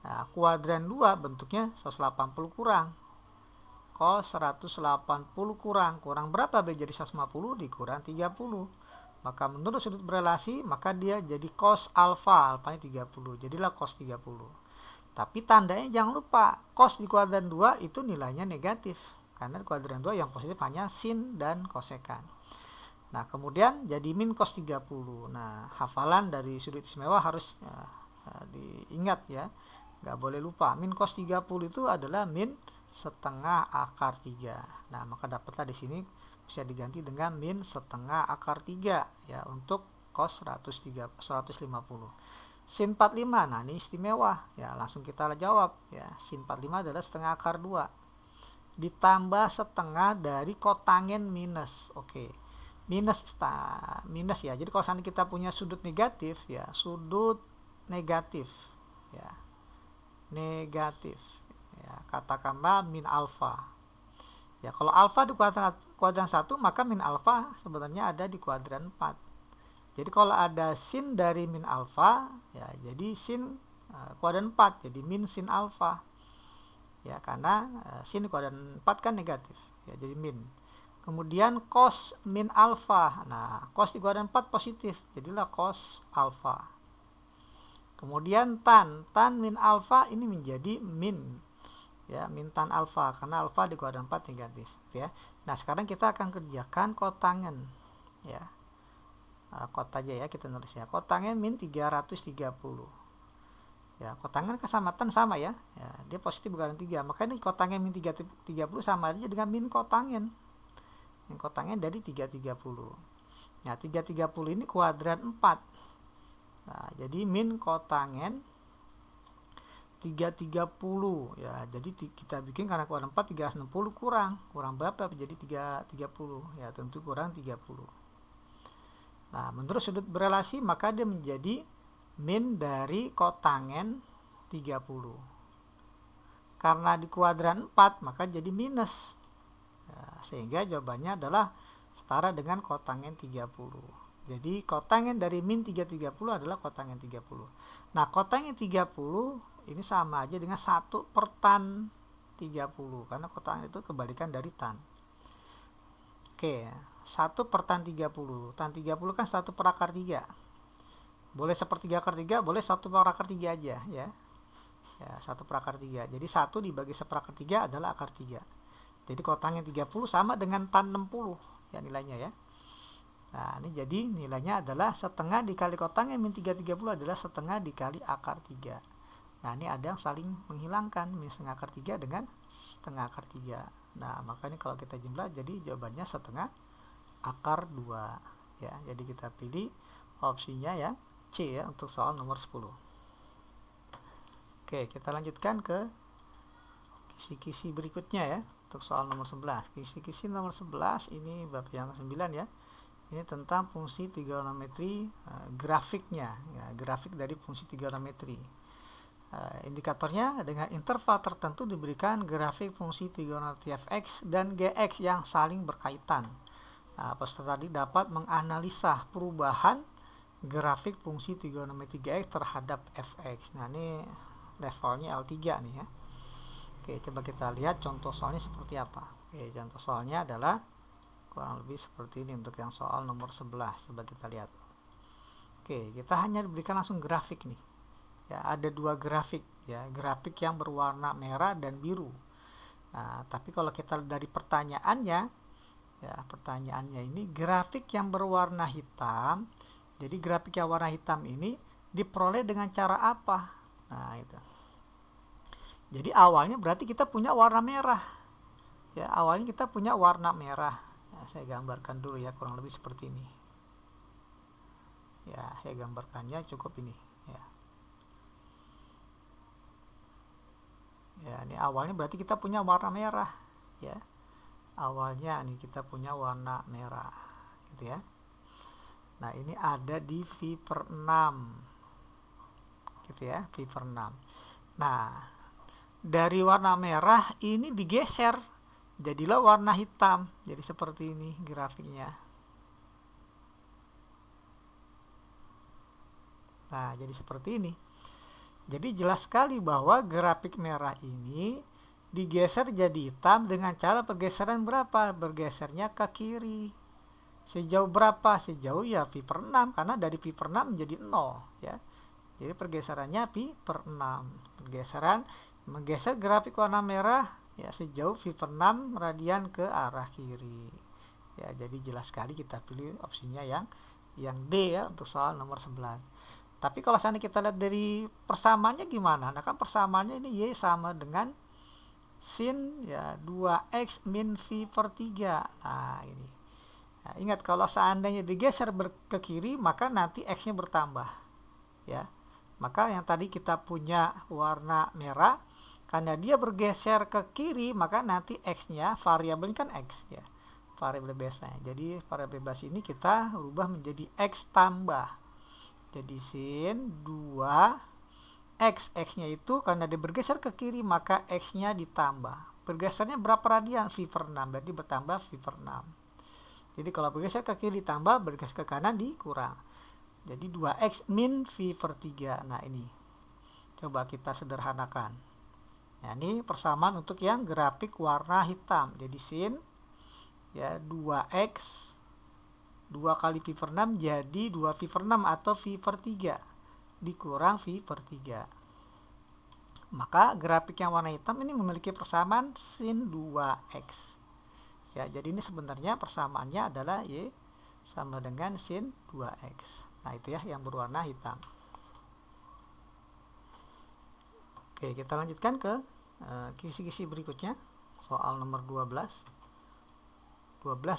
A: Nah, kuadran 2 bentuknya 180 kurang cos 180 kurang berapa B? Jadi 150 dikurang 30. Maka menurut sudut berelasi, maka dia jadi cos alfa, alfanya 30. Jadilah cos 30. Tapi tandanya jangan lupa, cos di kuadran 2 itu nilainya negatif. Karena di kuadran 2 yang positif hanya sin dan kosekan. Nah, kemudian jadi min cos 30. Nah, hafalan dari sudut istimewa harus diingat ya. Nggak boleh lupa. Min cos 30 itu adalah min setengah akar 3. Nah, maka dapatlah di sini bisa diganti dengan min setengah akar 3 ya untuk cos 150. Sin 45, nah ini istimewa ya, langsung kita jawab ya. Sin 45 adalah setengah akar 2 ditambah setengah dari kotangen minus. Oke. Minus ya. Jadi kalau seandainya kita punya sudut negatif ya, sudut negatif ya. Negatif. Ya, katakanlah min alfa. Ya, kalau alfa di kuadran 1, maka min alfa sebenarnya ada di kuadran 4. Jadi kalau ada sin dari min alfa, ya jadi sin kuadran 4, jadi min sin alfa. Ya, karena sin di kuadran 4 kan negatif. Ya, jadi min. Kemudian cos min alfa. Nah, cos di kuadran 4 positif, jadilah cos alfa. Kemudian tan min alfa ini menjadi min. Ya, min tan alfa karena alfa di kuadran 4 negatif ya. Nah, sekarang kita akan kerjakan kotangen ya. Kot aja ya, kita nulis ya. Kotangen min 330. Ya, kotangen kesamatan sama ya. Ya, dia positif kuadran 3. Maka ini kotangen min 330 sama aja dengan min kotangen. Min kotangen dari 330. Nah, 330 ini kuadran 4. Nah, jadi min kotangen 330 ya, jadi kita bikin karena kuadran 4 360 kurang berapa jadi 330 ya, tentu kurang 30. Nah, menurut sudut berelasi maka dia menjadi min dari kotangen 30. Karena di kuadran 4 maka jadi minus ya, sehingga jawabannya adalah setara dengan kotangen 30. Jadi kotangen dari min 330 adalah kotangen 30. Nah, kotangen 30 ini sama aja dengan 1 per tan 30 karena kotangen itu kebalikan dari tan. Oke, 1 per tan 30. Tan 30 kan 1 per akar 3. Boleh 1/3 akar 3, boleh 1 per akar 3 aja ya. Ya, 1 per akar 3. Jadi 1 dibagi 1 per akar 3 adalah akar 3. Jadi kotangen 30 sama dengan tan 60 ya nilainya ya. Nah, ini jadi nilainya adalah setengah dikali kotangen min 330 adalah setengah dikali akar 3. Nah, ini ada yang saling menghilangkan min setengah akar 3 dengan setengah akar 3. Nah, maka ini kalau kita jumlah jadi jawabannya setengah akar 2 ya. Jadi kita pilih opsinya ya C ya untuk soal nomor 10. Oke, kita lanjutkan ke kisi-kisi berikutnya ya untuk soal nomor 11. Kisi-kisi nomor 11 ini bab yang 9 ya. Ini tentang fungsi trigonometri grafiknya ya, grafik dari fungsi trigonometri. Indikatornya dengan interval tertentu diberikan grafik fungsi trigonometri fx dan gx yang saling berkaitan. Peserta tadi dapat menganalisa perubahan grafik fungsi trigonometri gx terhadap fx. Nah, ini levelnya L3 nih ya. Oke, coba kita lihat contoh soalnya seperti apa. Oke, contoh soalnya adalah kurang lebih seperti ini untuk yang soal nomor 11. Coba kita lihat. Oke, kita hanya diberikan langsung grafik nih. Ya, ada 2 grafik ya, grafik yang berwarna merah dan biru. Nah, tapi kalau kita dari pertanyaannya ya, pertanyaannya ini grafik yang berwarna hitam. Jadi grafik yang warna hitam ini diperoleh dengan cara apa? Nah, itu. Jadi awalnya berarti kita punya warna merah. Ya, awalnya kita punya warna merah. Ya, saya gambarkan dulu ya, kurang lebih seperti ini. Ya, saya gambarkannya cukup ini ya. Ya, ini awalnya berarti kita punya warna merah ya. Awalnya nih kita punya warna merah gitu ya. Nah, ini ada di V/6 gitu ya, V/6. Nah, dari warna merah ini digeser jadilah warna hitam. Jadi seperti ini grafiknya. Nah, jadi seperti ini. Jadi jelas sekali bahwa grafik merah ini digeser jadi hitam dengan cara pergeseran berapa? Bergesernya ke kiri. Sejauh berapa? Sejauh ya pi per 6, karena dari pi per 6 menjadi 0 ya. Jadi pergeserannya pi per 6. Pergeseran menggeser grafik warna merah ya sejauh pi per 6 radian ke arah kiri. Ya, jadi jelas sekali kita pilih opsinya yang D ya untuk soal nomor 11. Tapi kalau seandainya kita lihat dari persamaannya gimana? Nah kan persamaannya ini Y sama dengan sin ya 2X min V per 3. Nah ini. Nah, ingat kalau seandainya digeser ke kiri maka nanti X-nya bertambah. Ya. Maka yang tadi kita punya warna merah, karena dia bergeser ke kiri maka nanti X-nya variabel kan X ya. Variabel bebasnya. Jadi variabel bebas ini kita rubah menjadi X tambah. Jadi sin 2X, X-nya itu karena dia bergeser ke kiri maka X-nya ditambah. Bergesernya berapa radian? V per 6, berarti bertambah V per 6. Jadi kalau bergeser ke kiri ditambah, bergeser ke kanan dikurang. Jadi 2X min V per 3. Nah ini, coba kita sederhanakan. Nah ini persamaan untuk yang grafik warna hitam. Jadi sin ya 2X 2 kali V per 6 jadi 2 V per 6 atau V per 3 dikurang V per 3. Maka grafik yang warna hitam ini memiliki persamaan sin 2X. Ya, jadi ini sebenarnya persamaannya adalah Y sama dengan sin 2X. Nah, itu ya yang berwarna hitam. Oke, kita lanjutkan ke kisi-kisi berikutnya. Soal nomor 12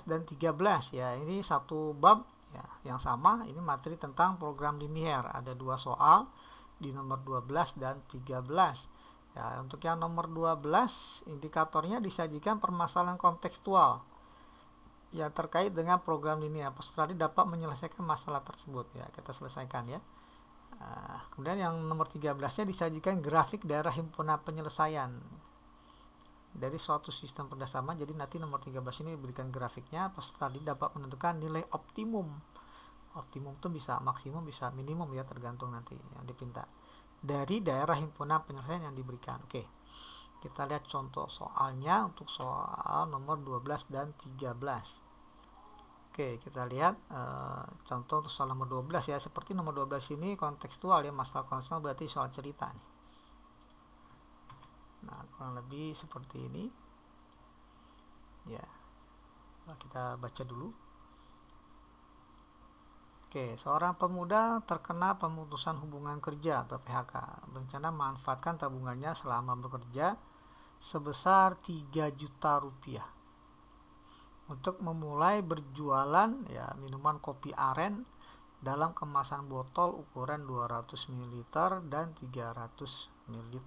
A: dan 13 ya. Ini satu bab ya yang sama, ini materi tentang program linier. Ada dua soal di nomor 12 dan 13. Ya, untuk yang nomor 12 indikatornya disajikan permasalahan kontekstual yang terkait dengan program linier. Peserta dapat menyelesaikan masalah tersebut ya. Kita selesaikan ya. Kemudian yang nomor 13-nya disajikan grafik daerah himpunan penyelesaian dari suatu sistem perdasaman. Jadi nanti nomor 13 ini diberikan grafiknya, peserta dapat menentukan nilai optimum. Optimum itu bisa maksimum, bisa minimum ya, tergantung nanti yang dipinta dari daerah himpunan penyelesaian yang diberikan. Oke, kita lihat contoh soalnya untuk soal nomor 12 dan 13. Oke, kita lihat contoh untuk soal nomor 12 ya. Seperti nomor 12 ini kontekstual ya, masalah kontekstual berarti soal cerita nih. Nah, kurang lebih seperti ini. Ya. Kita baca dulu. Oke, seorang pemuda terkena pemutusan hubungan kerja atau PHK. Berencana memanfaatkan tabungannya selama bekerja sebesar 3 juta rupiah untuk memulai berjualan ya minuman kopi aren dalam kemasan botol ukuran 200 ml dan 300 ml.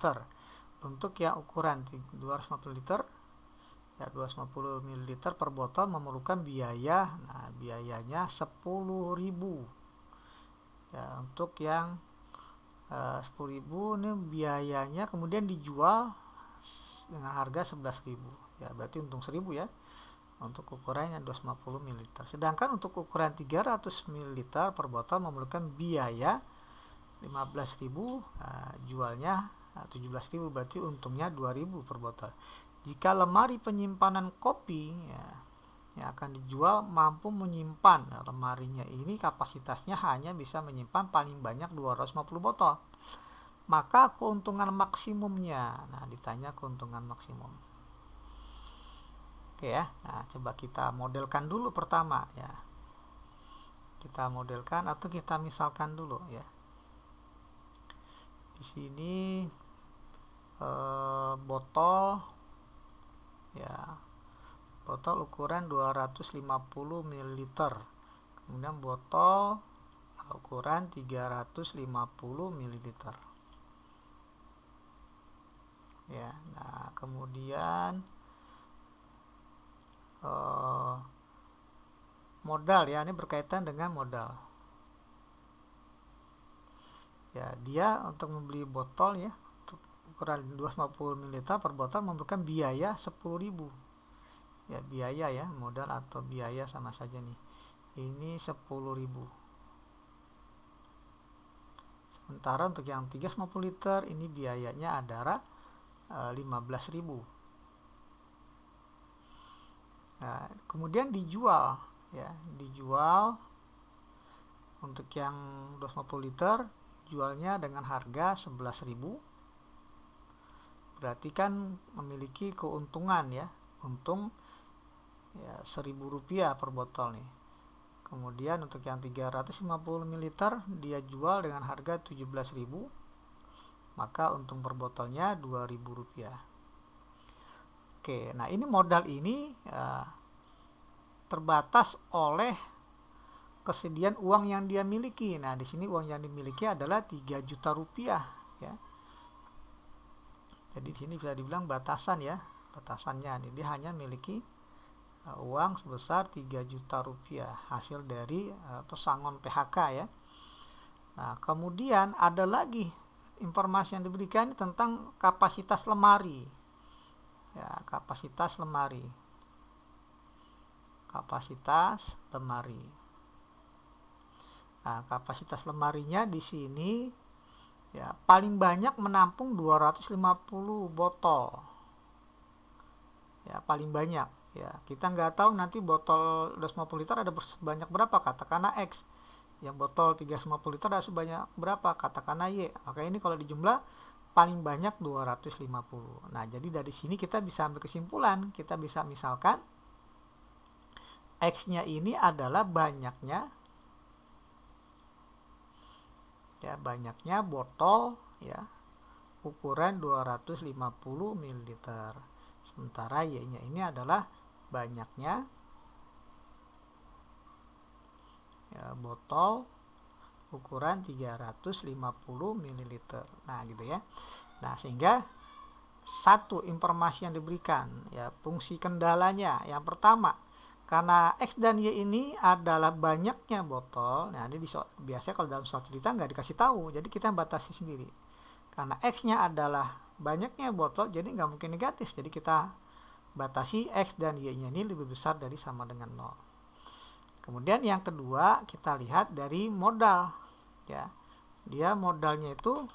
A: Untuk yang ukuran 250 liter ya 250 ml per botol memerlukan biaya. Nah, biayanya 10.000 ya. Untuk yang 10.000 ini biayanya kemudian dijual dengan harga 11.000 ya, berarti untung 1.000 ya untuk ukuran yang 250 ml. Sedangkan untuk ukuran 300 ml per botol memerlukan biaya 15.000, jualnya 17.000, berarti untungnya 2.000 per botol. Jika lemari penyimpanan kopi ya, yang akan dijual mampu menyimpan, nah, lemarinya ini kapasitasnya hanya bisa menyimpan paling banyak 250 botol, maka keuntungan maksimumnya. Nah, ditanya keuntungan maksimum. Oke ya, nah coba kita modelkan dulu pertama ya. Kita modelkan atau kita misalkan dulu ya. Di sini botol ya, botol ukuran 250 ml, kemudian botol ukuran 350 ml ya. Nah kemudian modal ya, ini berkaitan dengan modal ya. Dia untuk membeli botol ya untuk ukuran 250 ml per botol memerlukan biaya 10.000 ya. Biaya ya, modal atau biaya sama saja nih. Ini 10.000 Sementara untuk yang 350 liter ini biayanya adalah 15.000. Nah, kemudian dijual ya, dijual untuk yang 250 liter jualnya dengan harga 11.000. Berarti kan memiliki keuntungan ya, untung ya Rp1.000 per botol nih. Kemudian untuk yang 350 ml dia jual dengan harga 17.000, maka untung per botolnya Rp2.000. Oke, nah ini modal ini terbatas oleh kesediaan uang yang dia miliki. Nah, di sini uang yang dimiliki adalah 3 juta rupiah ya. Jadi di sini bisa dibilang batasan ya, batasannya nih, dia hanya miliki uang sebesar 3 juta rupiah hasil dari pesangon PHK ya. Nah, kemudian ada lagi informasi yang diberikan tentang kapasitas lemari ya, kapasitas lemari. Nah, kapasitas lemarinya di sini ya paling banyak menampung 250 botol ya, paling banyak ya. Kita nggak tahu nanti botol 250 liter ada sebanyak berapa, katakanlah X. Yang botol 350 liter ada sebanyak berapa, katakanlah Y. Maka ini kalau dijumlah paling banyak 250. Nah, jadi dari sini kita bisa ambil kesimpulan, kita bisa misalkan X-nya ini adalah banyaknya botol ya ukuran 250 ml. Sementara Y-nya ini adalah banyaknya ya botol ukuran 350 ml. Nah, gitu ya. Nah, sehingga satu informasi yang diberikan ya, fungsi kendalanya yang pertama, karena X dan Y ini adalah banyaknya botol. Nah, ini biasanya kalau dalam suatu cerita nggak dikasih tahu, jadi kita batasi sendiri. Karena X-nya adalah banyaknya botol, jadi nggak mungkin negatif. Jadi kita batasi X dan Y-nya ini lebih besar dari sama dengan 0. Kemudian yang kedua, kita lihat dari modal ya. Dia modalnya itu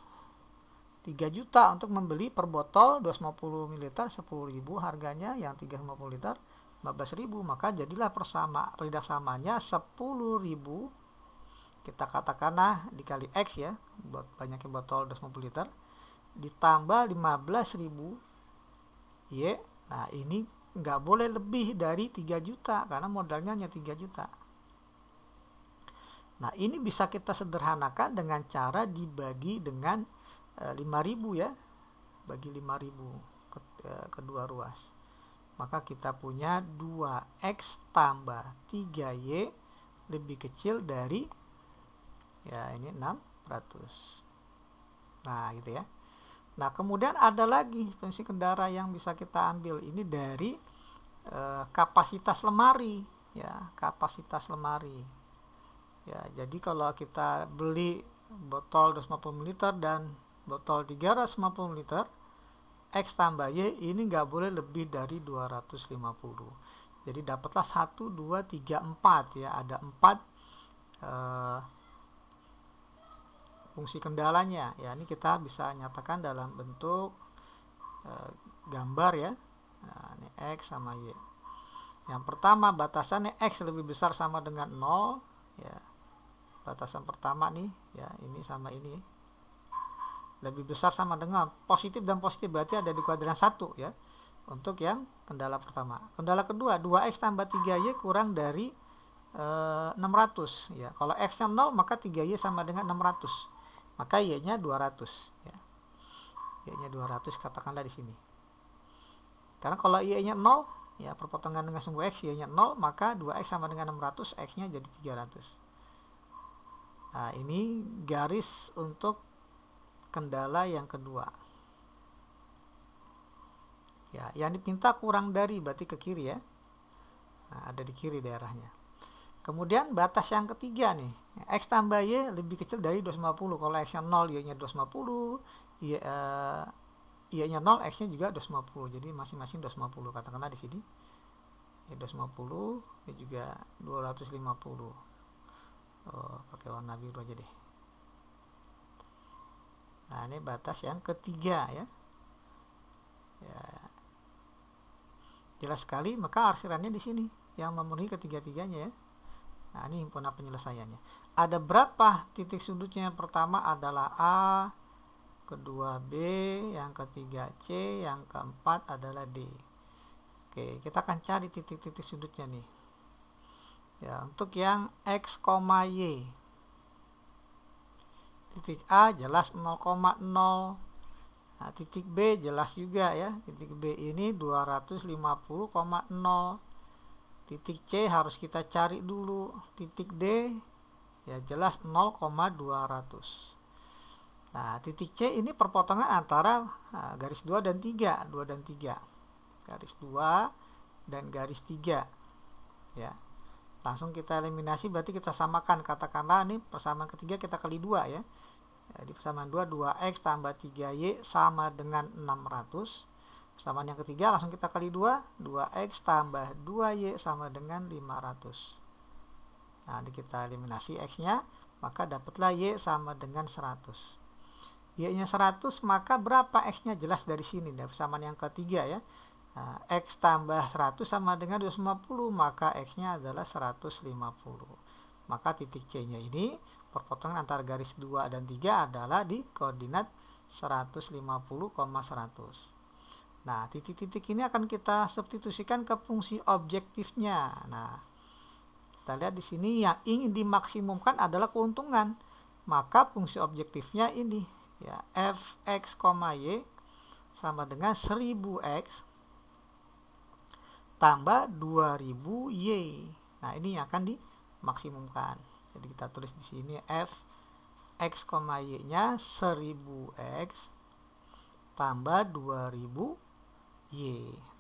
A: 3 juta untuk membeli per botol 250 ml 10.000 harganya, yang 350 liter 15.000, maka jadilah peridak samanya 10.000 kita katakanlah dikali X ya, banyaknya botol 250 liter ditambah 15.000 Y. Nah, ini nggak boleh lebih dari 3 juta karena modalnya hanya 3 juta. Nah, ini bisa kita sederhanakan dengan cara dibagi dengan 5.000 ya, bagi 5.000 kedua ruas. Maka kita punya 2X tambah 3Y lebih kecil dari ya ini 600. Nah, gitu ya. Nah, kemudian ada lagi fungsi kendara yang bisa kita ambil ini dari kapasitas lemari ya, kapasitas lemari. Ya, jadi kalau kita beli botol 250 ml dan botol 350 liter, X tambah Y ini nggak boleh lebih dari 250. Jadi dapatlah 1, 2, 3, 4 ya. Ada 4 fungsi kendalanya ya. Ini kita bisa nyatakan dalam bentuk gambar ya. Nah, ini X sama Y. Yang pertama batasannya X lebih besar sama dengan 0 ya. Batasan pertama nih ya, ini sama ini lebih besar sama dengan positif dan positif, berarti ada di kuadran 1 ya untuk yang kendala pertama. Kendala kedua 2X tambah 3Y kurang dari 600 ya. Kalau X nya 0 maka 3Y sama dengan 600, maka Y nya 200 ya. Y nya 200 katakanlah di sini. Karena kalau Y nya 0 ya, perpotongan dengan sumbu X, Y nya 0, maka 2X sama dengan 600, X nya jadi 300. Nah, ini garis untuk kendala yang kedua ya. Yang dipinta kurang dari berarti ke kiri ya. Nah, ada di kiri daerahnya. Kemudian batas yang ketiga nih, X tambah Y lebih kecil dari 250. Kalau X nya 0, Y nya 250, Y nya 0, X nya juga 250. Jadi masing-masing 250. Katakanlah di sini ya 250, ini juga 250. Pakai warna biru aja deh. Nah, ini batas yang ketiga ya. Ya, jelas sekali, maka arsirannya di sini yang memenuhi ketiga-tiganya ya. Nah, ini himpunan penyelesaiannya. Ada berapa titik sudutnya? Yang pertama adalah A, kedua B, yang ketiga C, yang keempat adalah D. Oke, kita akan cari titik-titik sudutnya nih. Ya, untuk yang X, Y. Titik A jelas 0,0. Nah, titik B jelas juga ya. Titik B ini 250,0. Titik C harus kita cari dulu. Titik D ya jelas 0,200. Nah, titik C ini perpotongan antara garis 2 dan 3. 2 dan 3. Garis 2 dan garis 3. Ya. Langsung kita eliminasi, berarti kita samakan. Katakanlah ini persamaan ketiga kita kali 2 ya. Jadi persamaan 2, 2x tambah 3y sama dengan 600. Persamaan yang ketiga langsung kita kali 2, 2x tambah 2y sama dengan 500. Nah, ini kita eliminasi x-nya, maka dapatlah y sama dengan 100. Y-nya 100, maka berapa x-nya? Jelas dari sini, dari persamaan yang ketiga ya. Nah, x tambah 100 sama dengan 250, maka x-nya adalah 150. Maka titik C-nya ini perpotongan antara garis 2 dan 3 adalah di koordinat 150,100. Nah, titik-titik ini akan kita substitusikan ke fungsi objektifnya. Nah, kita lihat di sini yang ingin dimaksimumkan adalah keuntungan. Maka fungsi objektifnya ini ya, fx, y sama dengan 1000x tambah 2000y. Nah, ini yang akan dimaksimumkan. Jadi kita tulis di sini fx, y-nya 1000x tambah 2000y.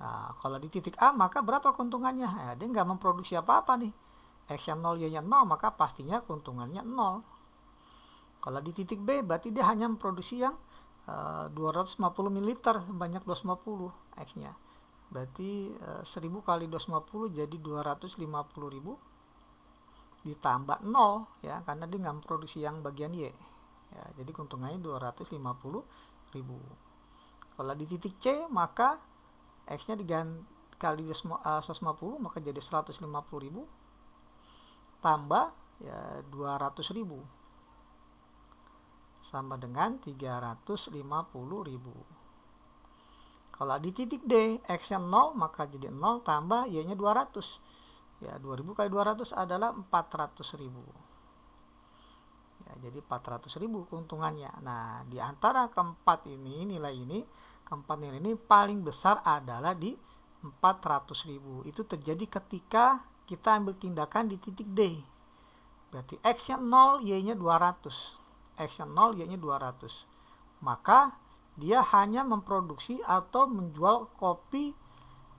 A: Nah, kalau di titik A maka berapa keuntungannya? Ya, dia nggak memproduksi apa-apa nih. X-nya 0, y-nya 0, maka pastinya keuntungannya 0. Kalau di titik B berarti dia hanya memproduksi yang 250 ml, banyak 250 X-nya. Berarti 1000 kali 250 jadi 250.000 ditambah 0 ya, karena dia nggak memproduksi yang bagian Y ya, jadi keuntungannya 250.000. Kalau di titik C maka X nya dikali 150 maka jadi 150.000 tambah ya 200.000 sama dengan 350.000. Kalau di titik D X nya 0 maka jadi 0 tambah Y nya 200. Ya, 2000 kali 200 adalah 400.000. Ya, jadi 400.000 keuntungannya. Nah, di antara keempat ini, nilai ini, keempat nilai ini paling besar adalah di 400.000. Itu terjadi ketika kita ambil tindakan di titik D. Berarti X-nya 0, Y-nya 200. X-nya 0, Y-nya 200. Maka dia hanya memproduksi atau menjual kopi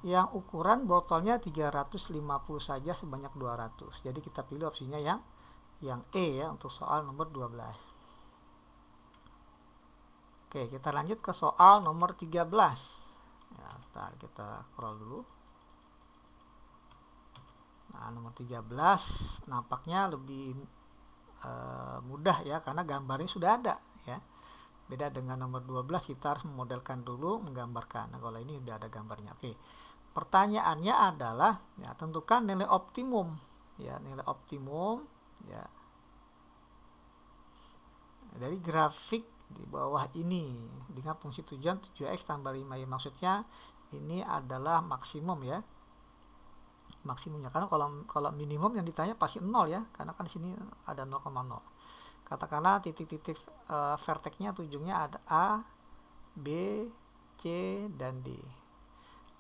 A: yang ukuran botolnya 350 saja sebanyak 200. Jadi kita pilih opsinya yang E ya untuk soal nomor 12. Oke, kita lanjut ke soal nomor 13. Ya, bentar, kita scroll dulu. Nah, nomor 13 nampaknya lebih mudah ya, karena gambarnya sudah ada ya. Beda dengan nomor 12, kita harus memodelkan dulu, menggambarkan. Nah, kalau ini sudah ada gambarnya. Oke. Pertanyaannya adalah ya, tentukan nilai optimum ya, nilai optimum ya dari grafik di bawah ini dengan fungsi tujuan 7x tambah 5y. Maksudnya ini adalah maksimum ya, maksimumnya, karena kalau minimum yang ditanya pasti 0 ya, karena kan di sini ada 0,0. Katakanlah titik-titik vertexnya ujungnya ada A, B, C, dan D.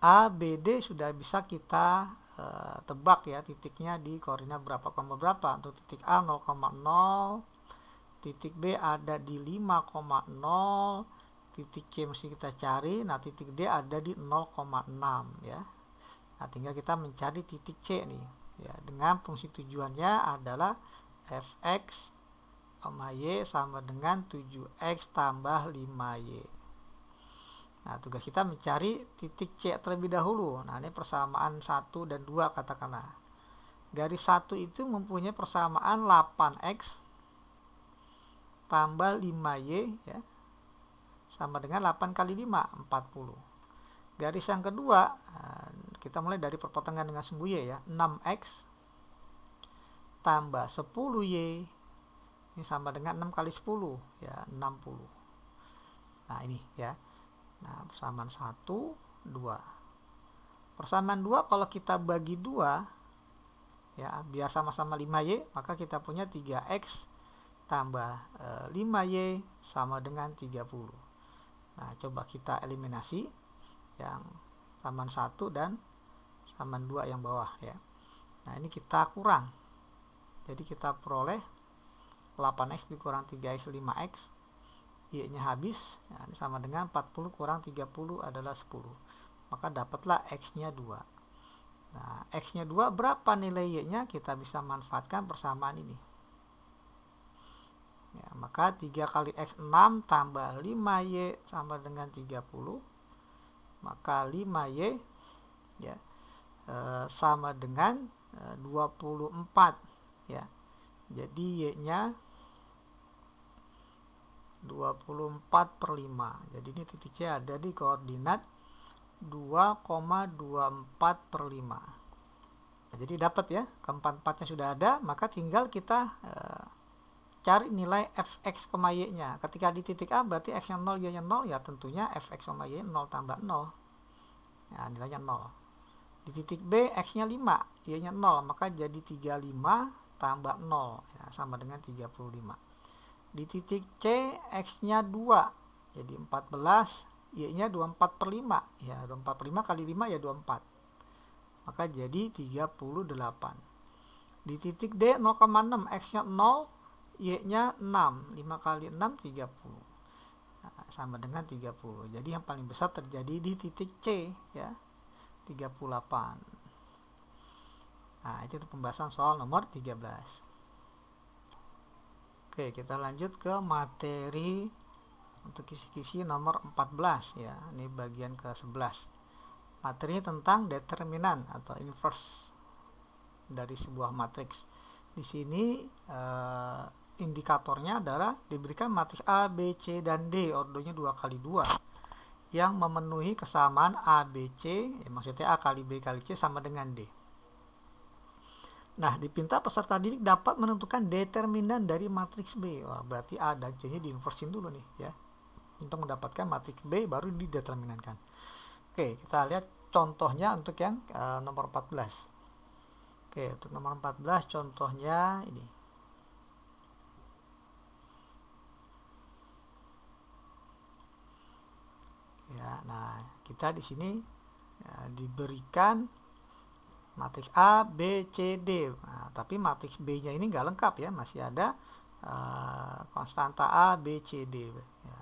A: A, B, D sudah bisa kita tebak ya titiknya di koordinat berapa, berapa. Untuk titik A 0,0, titik B ada di 5,0, titik C mesti kita cari. Nah, titik D ada di 0,6 ya. Nah, tinggal kita mencari titik C nih ya, dengan fungsi tujuannya adalah fx, y sama dengan 7x tambah 5y. Nah, tugas kita mencari titik C terlebih dahulu. Nah, ini persamaan 1 dan 2 katakanlah. Garis 1 itu mempunyai persamaan 8x tambah 5y ya. sama dengan 8 kali 5, 40. Garis yang kedua, kita mulai dari perpotongan dengan sumbu Y ya. 6X tambah 10Y, ini sama dengan 6 kali 10, ya 60. Nah ini ya. Nah persamaan 1, 2. Persamaan 2 kalau kita bagi 2, ya biar sama-sama 5Y, maka kita punya 3X tambah 5Y sama dengan 30. Nah coba kita eliminasi yang samaan 1 dan samaan 2 yang bawah ya. Nah ini kita kurang, jadi kita peroleh 8X dikurang 3X 5X, Y nya habis, nah, ini sama dengan 40 kurang 30 adalah 10, maka dapatlah X nya 2. Nah X nya 2 berapa nilai Y nya, kita bisa manfaatkan persamaan ini ya, maka 3 kali X 6 tambah 5Y sama dengan 30, maka 5Y ya sama dengan 24 ya. Jadi Y nya 24/5. Jadi ini titik C ada di koordinat 2,24/5. Nah, jadi dapat ya, keempat-empatnya sudah ada, maka tinggal kita cari nilai fx, y nya. Ketika di titik A berarti x nya 0, y nya 0, ya tentunya fx, y 0 tambah 0. Ya, nilainya 0. Di titik B x nya 5, y nya 0, maka jadi 35 tambah 0, ya, sama dengan 35. Di titik C x nya 2, jadi 14, y nya 24/5, ya 24/5 kali 5 ya 24, maka jadi 38. Di titik D 0,6, x nya 0, y nya 6, 5 kali 6 30, nah, sama dengan 30. Jadi yang paling besar terjadi di titik C ya, 38. Nah itu pembahasan soal nomor 13. Oke, kita lanjut ke materi untuk kisi-kisi nomor 14 ya. Ini bagian ke-11. Materinya tentang determinan atau inverse dari sebuah matriks. Di sini indikatornya adalah diberikan matriks A, B, C, dan D, ordonya 2x2 yang memenuhi kesamaan A, B, C, ya, maksudnya A kali B kali C sama dengan D. Nah, dipinta peserta didik dapat menentukan determinan dari matriks B. Wah, berarti A dan C nya diinversin dulu nih ya. Untuk mendapatkan matriks B baru dideterminankan. Oke, kita lihat contohnya untuk yang nomor 14. Oke, untuk nomor 14 contohnya ini. Ya, nah kita di sini ya, diberikan matriks A, B, C, D. Nah, tapi matriks B-nya ini nggak lengkap ya, masih ada konstanta A, B, C, D. Ya.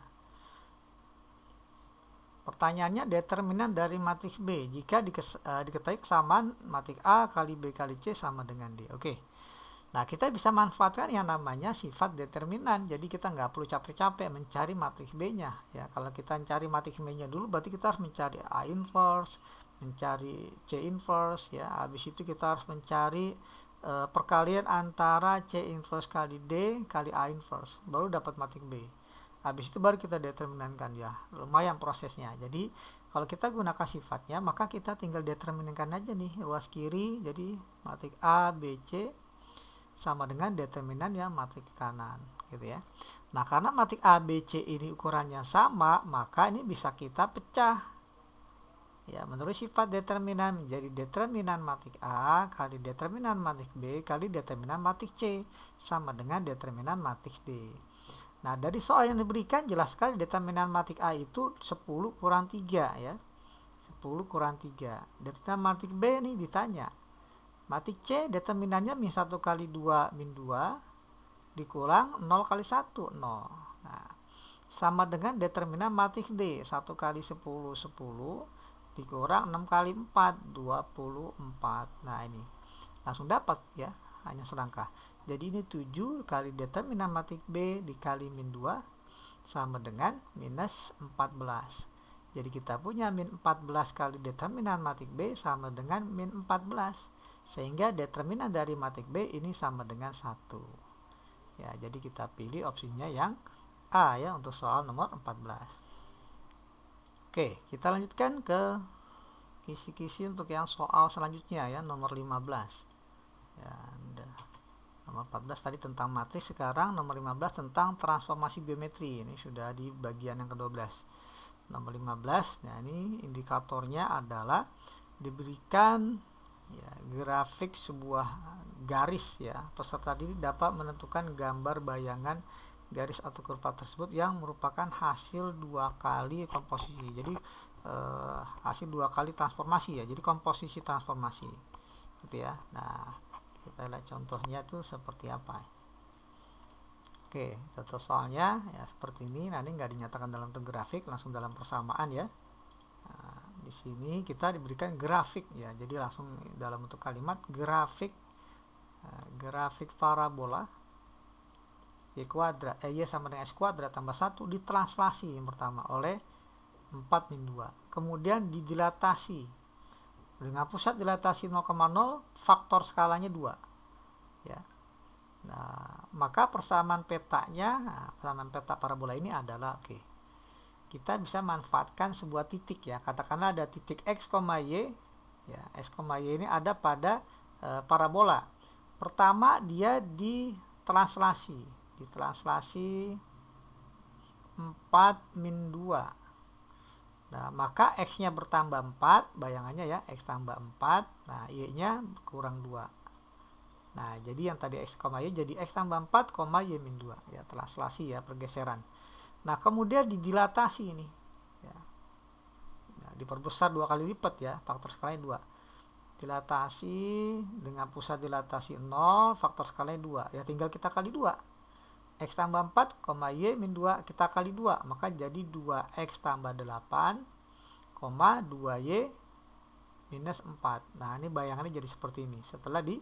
A: Pertanyaannya determinan dari matriks B jika diketahui kesamaan matriks A kali B kali C sama dengan D. Oke. Nah, kita bisa manfaatkan yang namanya sifat determinan. Jadi kita nggak perlu capek-capek mencari matriks B-nya. Ya, kalau kita mencari matriks B-nya dulu, berarti kita harus mencari A inverse, mencari C inverse. Ya, habis itu kita harus mencari perkalian antara C inverse kali D kali A inverse, baru dapat matriks B. Habis itu baru kita determinankan ya. Lumayan prosesnya. Jadi kalau kita gunakan sifatnya, maka kita tinggal determinankan aja nih ruas kiri. Jadi matriks A, B, C sama dengan determinan ya matriks kanan gitu ya. Nah, karena matriks A, B, C ini ukurannya sama, maka ini bisa kita pecah ya, menurut sifat determinan menjadi determinan matriks A kali determinan matriks B kali determinan matriks C sama dengan determinan matriks D. Nah, dari soal yang diberikan jelas sekali determinan matriks A itu 10 kurang 3 ya, 10 kurang 3. Determinan matriks B nih ditanya matriks C determinannya min 1 kali 2 min 2 dikurang 0 kali 1 0. Nah, sama dengan determinan matriks D 1 kali 10 10 dikurang 6 kali 4 24. Nah, ini langsung dapat ya, hanya selangkah. Jadi ini 7 kali determinan matriks B dikali min 2 sama dengan minus 14. Jadi kita punya min 14 kali determinan matriks B sama dengan min 14. Sehingga determinan dari matriks B ini sama dengan 1. Ya, jadi kita pilih opsinya yang A ya untuk soal nomor 14. Oke, kita lanjutkan ke kisi-kisi untuk yang soal selanjutnya ya, nomor 15. Ya, nomor 14 tadi tentang matriks, sekarang nomor 15 tentang transformasi geometri. Ini sudah di bagian yang ke-12. Nomor 15, nah ini indikatornya adalah diberikan ya, grafik sebuah garis ya. Peserta didik dapat menentukan gambar bayangan garis atau kurva tersebut yang merupakan hasil 2 kali komposisi. Jadi hasil 2 kali transformasi ya. Jadi komposisi transformasi gitu ya. Nah, kita lihat contohnya itu seperti apa. Oke, contoh soalnya ya seperti ini. Nah, ini nggak dinyatakan dalam bentuk grafik, langsung dalam persamaan ya. Nah, di sini kita diberikan grafik ya. Jadi langsung dalam bentuk kalimat grafik grafik parabola y kuadrat y sama dengan x kuadrat tambah 1 ditranslasi yang pertama oleh 4 min 2. Kemudian didilatasi dengan pusat dilatasi 0,0, faktor skalanya 2 ya. Nah, maka persamaan petanya, persamaan peta parabola ini adalah kita bisa manfaatkan sebuah titik ya. Katakanlah ada titik x, y ya. X, y ini ada pada parabola. Pertama dia ditranslasi 4 min 2. Nah, maka x-nya bertambah 4, bayangannya ya, x tambah 4, nah y-nya kurang 2. Nah, jadi yang tadi x, y jadi x tambah 4, y min 2. Ya, translasi ya, pergeseran. Nah, kemudian didilatasi ini. Ya. Nah, diperbesar 2 kali lipat ya, faktor skalanya 2. Dilatasi dengan pusat dilatasi 0, faktor skalanya 2. Ya, tinggal kita kali 2. X tambah 4, y min 2 kita kali 2, maka jadi 2x tambah 8, 2y minus 4. Nah, ini bayangannya jadi seperti ini. Setelah di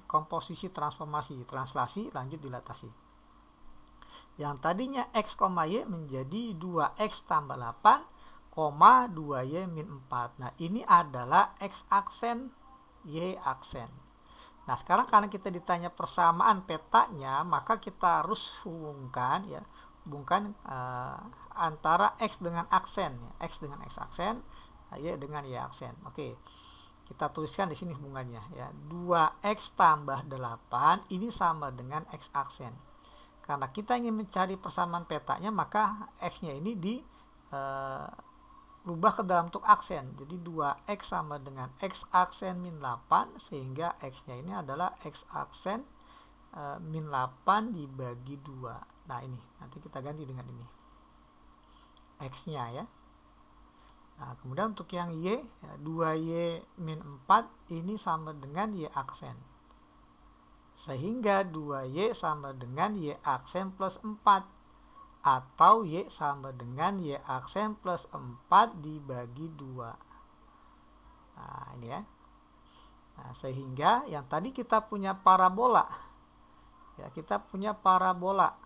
A: komposisi transformasi, translasi, lanjut dilatasi. Yang tadinya x, y menjadi 2x tambah 8, 2y min 4. Nah, ini adalah x aksen, y aksen. Nah, sekarang karena kita ditanya persamaan petanya, maka kita harus hubungkan ya, antara x dengan aksen ya, x dengan x aksen, y dengan y aksen. Oke. Kita tuliskan di sini hubungannya ya. 2x tambah 8 ini sama dengan x aksen. Karena kita ingin mencari persamaan petanya, maka x-nya ini rubah ke dalam bentuk aksen. Jadi 2x sama dengan x aksen min 8, sehingga x-nya ini adalah x aksen min 8 dibagi 2. Nah, ini nanti kita ganti dengan ini x-nya ya. Nah, kemudian untuk yang y ya, 2y min 4 ini sama dengan y aksen, sehingga 2y sama dengan y aksen plus 4, atau y sama dengan y aksen plus 4 dibagi 2. Nah, ini ya. Nah, sehingga yang tadi kita punya parabola ya, kita punya parabola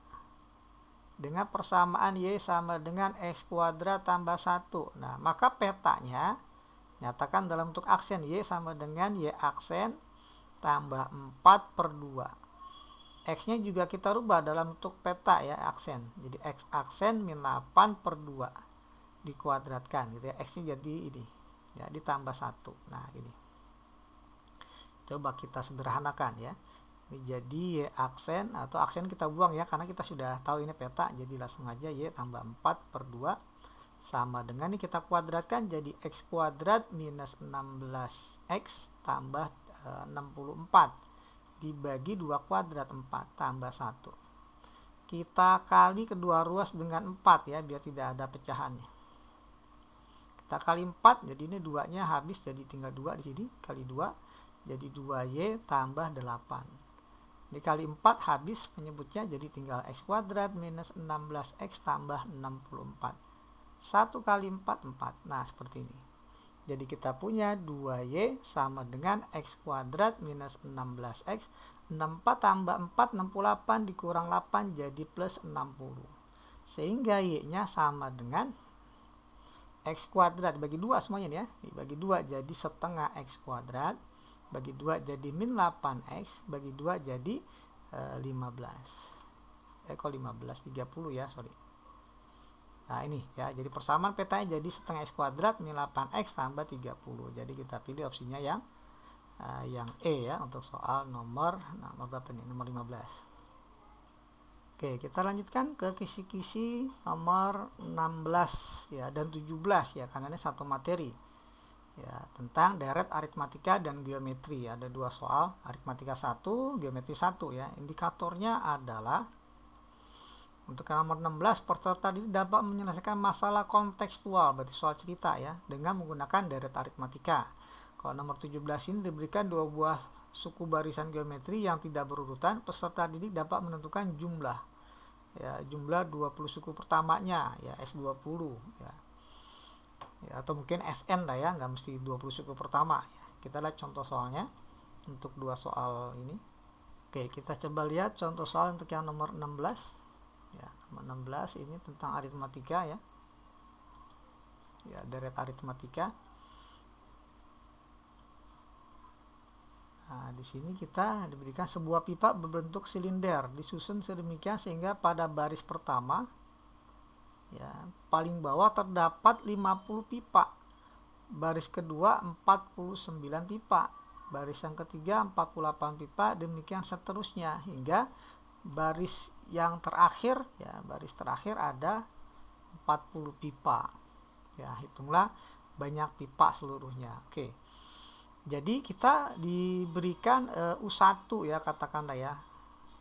A: dengan persamaan y sama dengan x kuadrat tambah 1. Nah, maka petanya nyatakan dalam bentuk aksen, y sama dengan y aksen tambah 4/2. X-nya juga kita rubah dalam bentuk peta ya, aksen. Jadi x aksen min 8/2 dikuadratkan gitu ya. X-nya jadi ini ya, ditambah 1. Nah, ini coba kita sederhanakan ya. Ini jadi y aksen, atau aksen kita buang ya, karena kita sudah tahu ini peta. Jadi langsung aja y tambah 4/2 sama dengan ini kita kuadratkan jadi x kuadrat minus 16x tambah 64 dibagi 2 kuadrat 4 tambah 1. Kita kali kedua ruas dengan 4 ya, biar tidak ada pecahannya. Kita kali 4, jadi ini 2-nya habis, jadi tinggal 2 di sini, kali 2 jadi 2y tambah 8. Dikali 4 habis penyebutnya, jadi tinggal x kuadrat minus 16x tambah 64. 1 kali 4, 4. Nah, seperti ini. Jadi kita punya 2y sama dengan x kuadrat minus 16x. 64 tambah 4, 68 dikurang 8 jadi plus 60. Sehingga y-nya sama dengan x kuadrat. Bagi 2 semuanya nih ya. Bagi 2 jadi setengah x kuadrat. Bagi 2 jadi min 8x. Bagi 2 jadi 15. Kok 15? 30 ya, sorry. Nah ini ya, jadi persamaan petanya jadi setengah X kuadrat min 8X tambah 30. Jadi kita pilih opsinya yang E ya untuk soal nomor berapa nih? Nomor 15. Oke, kita lanjutkan ke kisi-kisi nomor 16 ya dan 17 ya, karena ini satu materi. Ya, tentang deret aritmatika dan geometri. Ada dua soal, aritmatika 1, geometri 1 ya. Indikatornya adalah untuk nomor 16, peserta didik dapat menyelesaikan masalah kontekstual, berarti soal cerita ya, dengan menggunakan deret aritmatika. Kalau nomor 17 ini diberikan dua buah suku barisan geometri yang tidak berurutan, peserta didik dapat menentukan jumlah. Ya, jumlah 20 suku pertamanya ya, S20 ya. Ya, atau mungkin SN lah ya, nggak mesti 20 suku pertama ya. Kita lihat contoh soalnya untuk dua soal ini. Oke, kita coba lihat contoh soal untuk yang nomor 16. Ya, nomor 16 ini tentang aritmatika ya. Ya, deret aritmatika. Nah, di sini kita diberikan sebuah pipa berbentuk silinder disusun sedemikian sehingga pada baris pertama ya, paling bawah terdapat 50 pipa. Baris kedua 49 pipa. Baris yang ketiga 48 pipa, demikian seterusnya hingga baris yang terakhir ya, baris terakhir ada 40 pipa. Ya, hitunglah banyak pipa seluruhnya. Oke. Jadi kita diberikan U1 ya, katakanlah ya.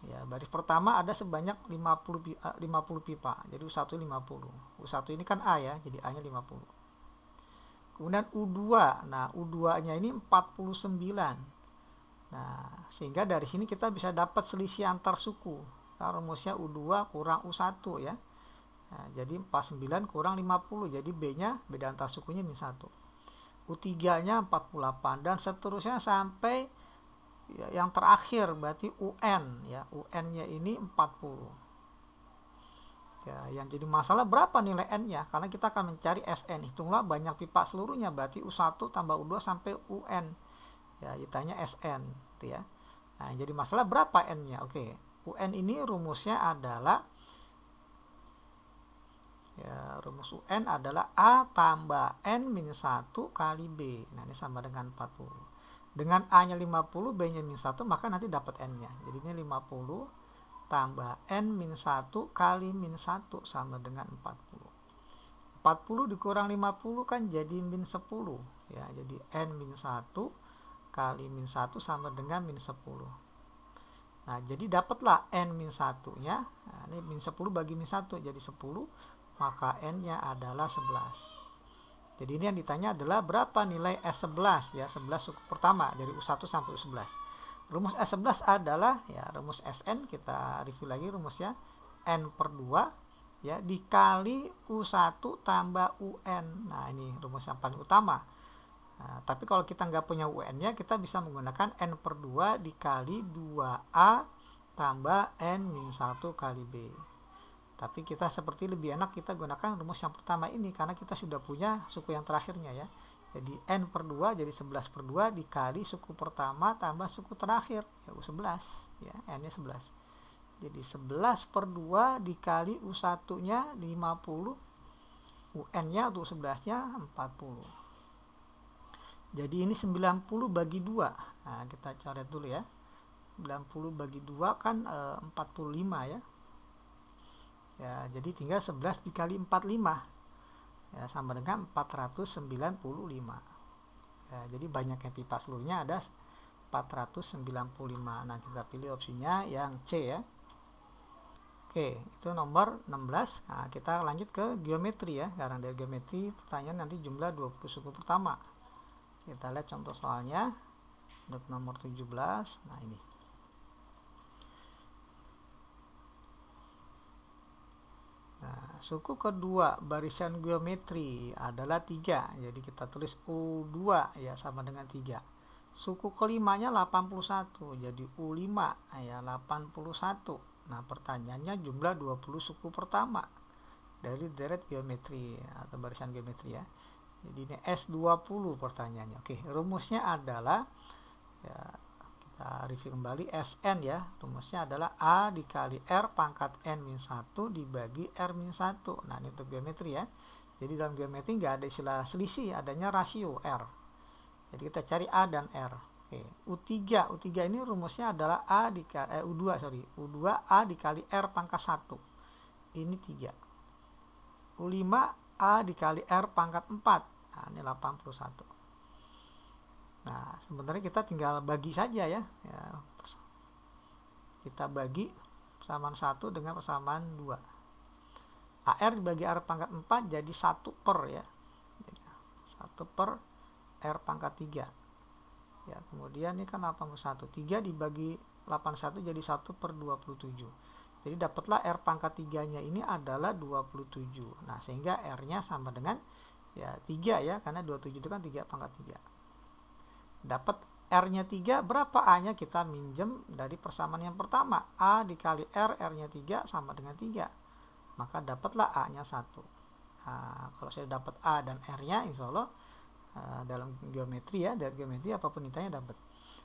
A: Ya, baris pertama ada sebanyak 50 pipa. Jadi U1 50. U1 ini kan A ya, jadi A-nya 50. Kemudian U2. Nah, U2-nya ini 49. Nah, sehingga dari sini kita bisa dapat selisih antar suku. Nah, rumusnya U2 kurang U1 ya. Nah, jadi 49 kurang 50. Jadi B-nya beda antar sukunya min 1. U3-nya 48 dan seterusnya sampai ya, yang terakhir berarti UN ya. UN-nya ini 40. Ya, yang jadi masalah berapa nilai N-nya? Karena kita akan mencari SN. Hitunglah banyak pipa seluruhnya, berarti U1 tambah U2 sampai UN. Ya, ditanya SN gitu ya. Nah, jadi masalah berapa N-nya? Oke. UN ini rumusnya adalah ya, rumus UN adalah A tambah N min 1 kali B. Nah, ini sama dengan 40. Dengan A-nya 50, B-nya min 1, maka nanti dapat N-nya. Jadi ini 50 tambah N min 1 kali min 1 sama dengan 40. 40 dikurang 50 kan jadi min 10. Ya, jadi N min 1 kali min 1 sama dengan min 10. Nah, jadi dapatlah N min 1-nya. Nah, ini min 10 bagi min 1 jadi 10. Maka N-nya adalah 11. Jadi ini yang ditanya adalah berapa nilai S11 ya, 11 suku pertama dari U1 sampai U11. Rumus S11 adalah ya rumus SN, kita review lagi rumusnya N per 2 ya dikali U1 tambah UN. Nah, ini rumus yang paling utama. Nah, tapi kalau kita nggak punya UN-nya, kita bisa menggunakan N per 2 dikali 2A tambah N min 1 kali B. Tapi kita seperti lebih enak kita gunakan rumus yang pertama ini karena kita sudah punya suku yang terakhirnya ya. Jadi N per 2 jadi 11 per 2 dikali suku pertama tambah suku terakhir ya U11 ya, N-nya 11. Jadi 11 per 2 dikali U1-nya 50, UN-nya untuk 11-nya 40. Jadi ini 90 bagi 2. Nah, kita coret dulu ya. 90 bagi 2 kan 45 ya. Ya, jadi tinggal 11 dikali 45 ya, sama dengan 495 ya, jadi banyaknya pipa seluruhnya ada 495. Nah, kita pilih opsinya yang C ya. Oke, itu nomor 16. Nah, kita lanjut ke geometri ya. Karena dari geometri pertanyaan nanti jumlah 20 suku pertama. Kita lihat contoh soalnya untuk nomor 17. Nah, ini suku kedua barisan geometri adalah 3. Jadi kita tulis U2 ya sama dengan 3. Suku kelimanya 81. Jadi U5 ya 81. Nah, pertanyaannya jumlah 20 suku pertama dari deret geometri atau barisan geometri ya. Jadi ini S20 pertanyaannya. Oke, rumusnya adalah ya, Kita review kembali Sn ya, rumusnya adalah A dikali R pangkat N-1 dibagi R-1. Nah ini untuk geometri ya. Jadi dalam geometri nggak ada istilah selisih, adanya rasio R. Jadi kita cari A dan R. Oke, U3 ini rumusnya adalah A dikali U2 A dikali R pangkat 1. Ini 3. U5 A dikali R pangkat 4. Nah ini 81. Nah, sebenarnya kita tinggal bagi saja ya. Kita bagi persamaan 1 dengan persamaan 2. AR dibagi R pangkat 4 jadi 1 per ya. 1 per R pangkat 3. Ya, kemudian ini kan 81. 3 dibagi 81 jadi 1 per 27. Jadi dapatlah R pangkat 3-nya ini adalah 27. Nah, sehingga R-nya sama dengan ya 3 ya, karena 27 itu kan 3 pangkat 3. Dapat R-nya 3, berapa A-nya kita minjem dari persamaan yang pertama. A dikali R, R-nya 3 sama dengan 3. Maka dapatlah A-nya 1. Nah, kalau saya dapat A dan R-nya, insya Allah dalam geometri ya, dari geometri apapun ditanya dapat.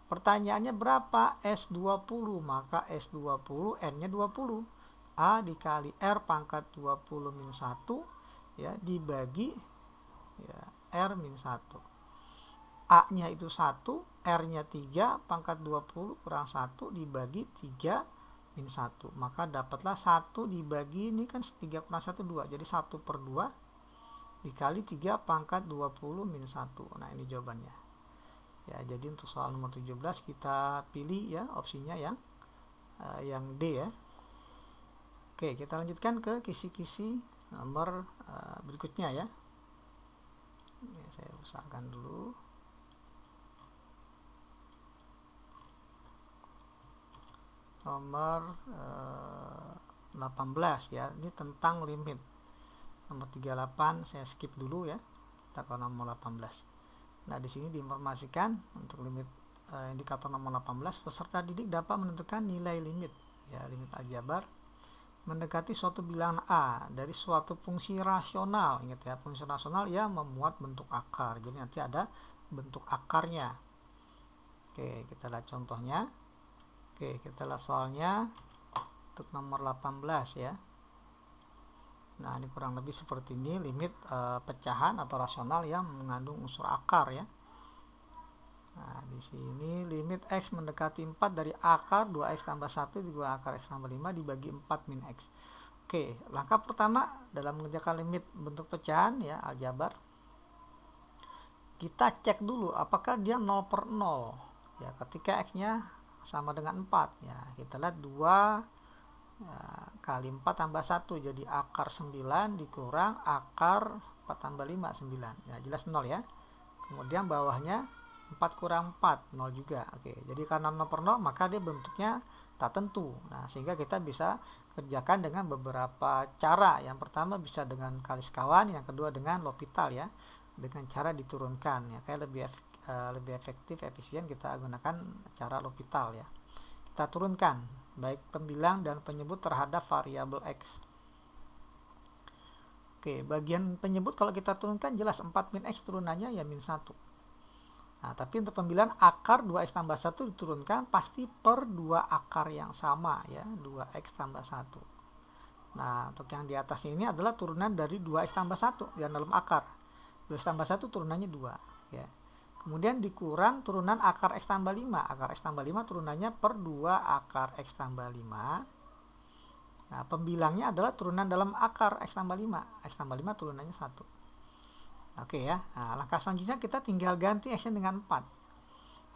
A: Pertanyaannya berapa S20? Maka S20 N-nya 20. A dikali R pangkat 20 min 1 ya, dibagi ya, R min 1. A-nya itu 1, R-nya 3, pangkat 20 kurang 1 dibagi 3 min 1. Maka dapatlah 1 dibagi, ini kan 3 kurang 1, 2. Jadi 1 per 2 dikali 3 pangkat 20 min 1. Nah ini jawabannya. Ya, jadi untuk soal nomor 17 kita pilih ya opsinya yang D ya. Oke, kita lanjutkan ke kisi-kisi nomor berikutnya ya. Ini saya usahakan dulu. Nomor 18 ya, ini tentang limit. Nomor 38 saya skip dulu ya, kita ke nomor 18. Nah di sini diinformasikan untuk limit indikator nomor 18, peserta didik dapat menentukan nilai limit ya, limit aljabar mendekati suatu bilangan A dari suatu fungsi rasional. Ingat ya, fungsi rasional ya memuat bentuk akar, jadi nanti ada bentuk akarnya. Oke, kita lihat contohnya. Oke, kita lihat soalnya untuk nomor 18 ya. Nah, ini kurang lebih seperti ini, limit pecahan atau rasional yang mengandung unsur akar ya. Nah, di sini limit X mendekati 4 dari akar 2X tambah 1 dikurangi akar X tambah 5 dibagi 4 min X. Oke, langkah pertama dalam mengerjakan limit bentuk pecahan ya, aljabar. Kita cek dulu apakah dia 0 per 0. Ya, ketika X-nya sama dengan 4 ya, kita lihat 2 ya, kali 4 tambah 1 jadi akar 9 dikurang akar 4 tambah 5 9 ya, jelas 0 ya. Kemudian bawahnya 4 kurang 4 0 juga. Oke, jadi karena 0 per 0 maka dia bentuknya tak tentu. Nah, sehingga kita bisa kerjakan dengan beberapa cara. Yang pertama bisa dengan kali sekawan, yang kedua dengan L'Hopital ya, dengan cara diturunkan ya, kayak lebih efektif, efisien kita gunakan cara L'Hopital ya. Kita turunkan baik pembilang dan penyebut terhadap variabel X. Oke, bagian penyebut kalau kita turunkan jelas 4 min X turunannya ya min 1. Nah, tapi untuk pembilang akar 2X tambah 1 diturunkan pasti per 2 akar yang sama ya, 2X tambah 1. Nah, untuk yang di atas ini adalah turunan dari 2X tambah 1 yang dalam akar. 2X tambah 1 turunannya 2 ya. Kemudian dikurang turunan akar X tambah 5. Akar X tambah 5 turunannya per 2 akar X tambah 5. Nah, pembilangnya adalah turunan dalam akar X tambah 5. X tambah 5 turunannya 1. Oke ya. Nah, langkah selanjutnya kita tinggal ganti X-nya dengan 4.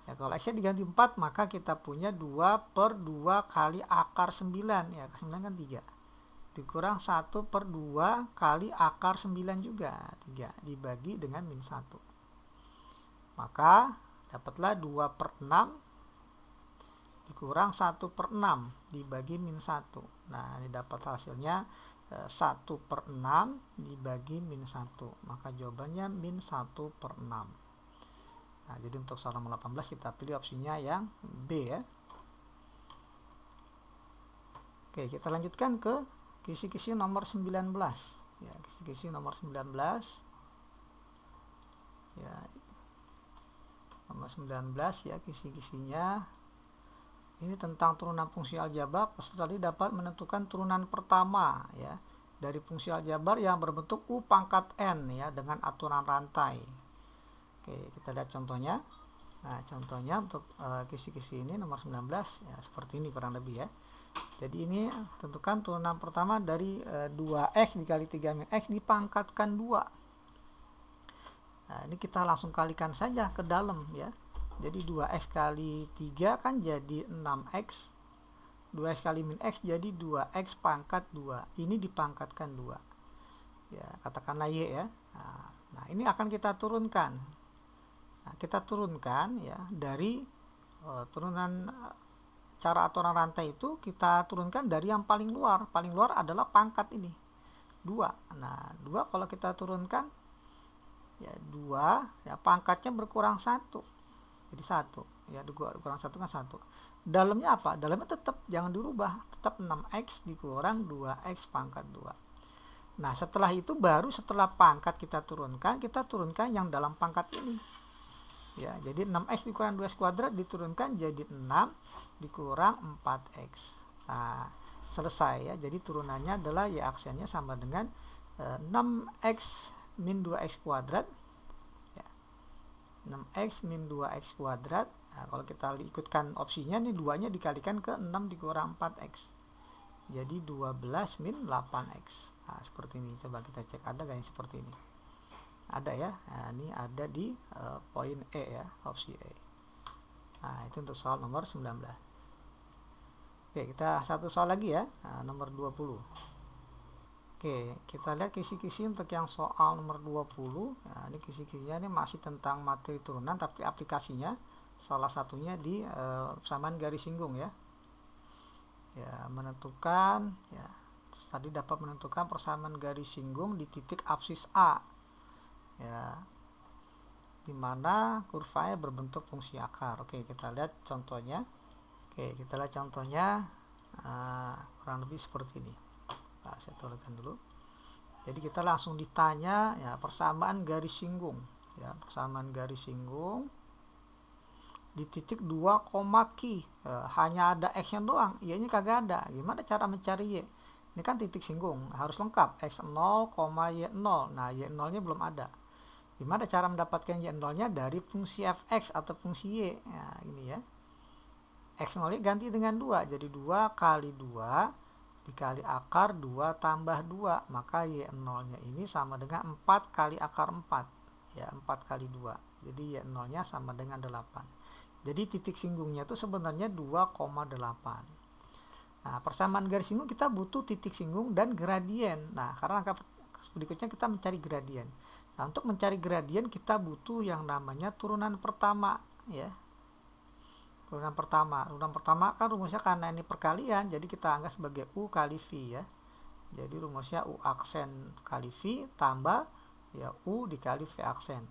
A: Ya, kalau X-nya diganti 4, maka kita punya 2 per 2 kali akar 9. Ya, akar 9 kan 3. Dikurang 1 per 2 kali akar 9 juga. 3 dibagi dengan min 1. Maka dapatlah 2 per 6 dikurang 1 per 6 dibagi min 1. Nah, ini dapat hasilnya 1 per 6 dibagi min 1. Maka jawabannya min 1 per 6. Nah, jadi untuk soal nomor 18 kita pilih opsinya yang B ya. Oke, kita lanjutkan ke kisi-kisi nomor 19. Ya, kisi-kisi nomor 19. Ya, nomor 19 ya, kisi-kisinya Ini tentang turunan fungsi aljabar. Peserta tadi dapat menentukan turunan pertama ya dari fungsi aljabar yang berbentuk U pangkat N ya dengan aturan rantai. Oke, kita lihat contohnya. Nah, contohnya untuk kisi-kisi ini nomor 19 ya seperti ini kurang lebih ya. Jadi ini tentukan turunan pertama dari 2x dikali 3 min x dipangkatkan 2. Nah, ini kita langsung kalikan saja ke dalam ya. Jadi 2x kali 3 kan jadi 6x. 2x kali min x jadi 2x pangkat 2. Ini dipangkatkan 2. Ya, katakanlah y ya. Nah, ini akan kita turunkan. Nah, kita turunkan ya dari turunan cara aturan rantai itu kita turunkan dari yang paling luar. Paling luar adalah pangkat ini. 2. Nah, 2 kalau kita turunkan ya 2 ya pangkatnya berkurang 1. Jadi 1 ya kurang 1 kan 1. Dalamnya apa? Dalamnya tetap jangan dirubah, tetap 6x dikurang 2x pangkat 2. Nah, setelah itu baru setelah pangkat kita turunkan yang dalam pangkat ini. Ya, jadi 6x dikurang 2x kuadrat diturunkan jadi 6 dikurang 4x. Nah, selesai ya. Jadi turunannya adalah y aksennya sama dengan 6x min 2x kuadrat 6x min 2x kuadrat. Nah, kalau kita ikutkan opsinya nih 2 nya dikalikan ke 6 dikurang 4x. Jadi 12 min 8x. Nah, seperti ini. Coba kita cek ada gak yang seperti ini. Ada ya. Nah, ini ada di poin E ya, opsi E. Nah, itu untuk soal nomor 19. Oke, kita satu soal lagi ya. Nah, nomor 20. Oke, kita lihat kisi-kisi untuk yang soal nomor 20. Nah, ini kisi-kisinya ini masih tentang materi turunan, tapi aplikasinya salah satunya di persamaan garis singgung ya. Ya, menentukan ya. Tadi dapat menentukan persamaan garis singgung di titik absis A. Ya. Di mana kurvanya berbentuk fungsi akar. Oke, kita lihat contohnya. Oke, kita lihat contohnya kurang lebih seperti ini. Nah, saya tuliskan dulu. Jadi kita langsung ditanya ya persamaan garis singgung ya, persamaan garis singgung di titik 2, Q. Hanya ada x-nya doang, y-nya kagak ada. Gimana cara mencari y? Ini kan titik singgung, harus lengkap x0, y0. Nah, y0-nya belum ada. Gimana cara mendapatkan y0-nya? Dari fungsi fx atau fungsi y. Nah, ini ya. x0-nya ganti dengan 2, jadi 2 kali 2 dikali akar 2 tambah 2, maka y0 nya ini sama dengan 4 kali akar 4 ya, 4 kali 2, jadi y0 nya sama dengan 8. Jadi titik singgungnya itu sebenarnya 2,8. Nah, persamaan garis singgung kita butuh titik singgung dan gradien. Nah, karena langkah berikutnya kita mencari gradien. Nah, untuk mencari gradien kita butuh yang namanya turunan pertama ya. Turunan pertama kan rumusnya karena ini perkalian, jadi kita anggap sebagai U kali V ya. Jadi rumusnya U aksen kali V tambah ya U dikali V aksen.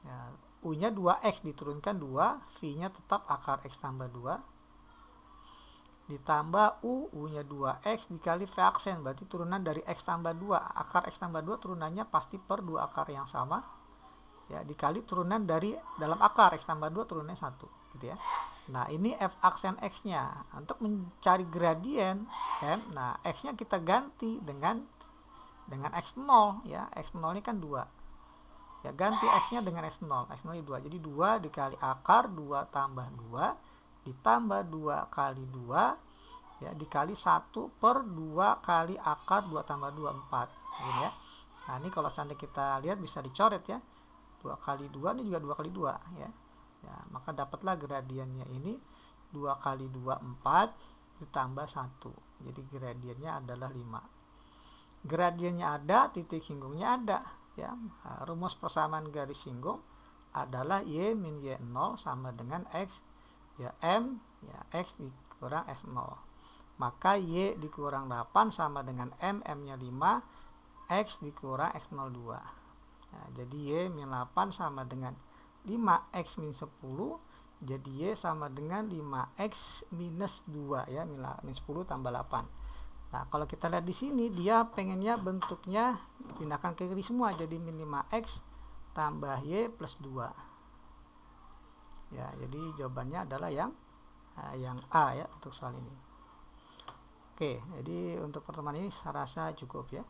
A: Ya, U-nya 2x diturunkan 2, V-nya tetap akar x tambah 2. Ditambah U-nya 2x dikali V aksen, berarti turunan dari x tambah 2. Akar x tambah 2 turunannya pasti per 2 akar yang sama. Ya, dikali turunan dari dalam akar x tambah 2 turunannya 1 gitu ya. Nah, ini f aksen x-nya. Untuk mencari gradien m, nah x-nya kita ganti dengan x0 ya. X0 ini kan 2. Ya, ganti x-nya dengan x0. X0 ini 2. Jadi 2 dikali akar 2 tambah 2 ditambah 2 kali 2 ya dikali 1 per 2 kali akar 2 tambah 2 4 gitu ya. Nah, ini kalau seandainya kita lihat bisa dicoret ya. 2 kali 2 ini juga 2 kali 2 ya. Ya, maka dapatlah gradiennya ini 2 kali 2 4 ditambah 1. Jadi gradiennya adalah 5. Gradiennya ada, titik singgungnya ada ya. Nah, rumus persamaan garis singgung adalah y min y0 sama dengan x ya m ya x dikurang x0. Maka y dikurang 8 sama dengan m-nya 5, x dikurang x02. Nah, jadi y min 8 sama dengan 5x min 10, jadi y sama dengan 5x minus 2 ya, min 10 tambah 8. Nah, kalau kita lihat di sini dia pengennya bentuknya pindahkan ke kiri semua, jadi min 5x tambah y plus 2. Ya, jadi jawabannya adalah yang yang A ya untuk soal ini. Oke, jadi untuk pertemuan ini saya rasa cukup ya.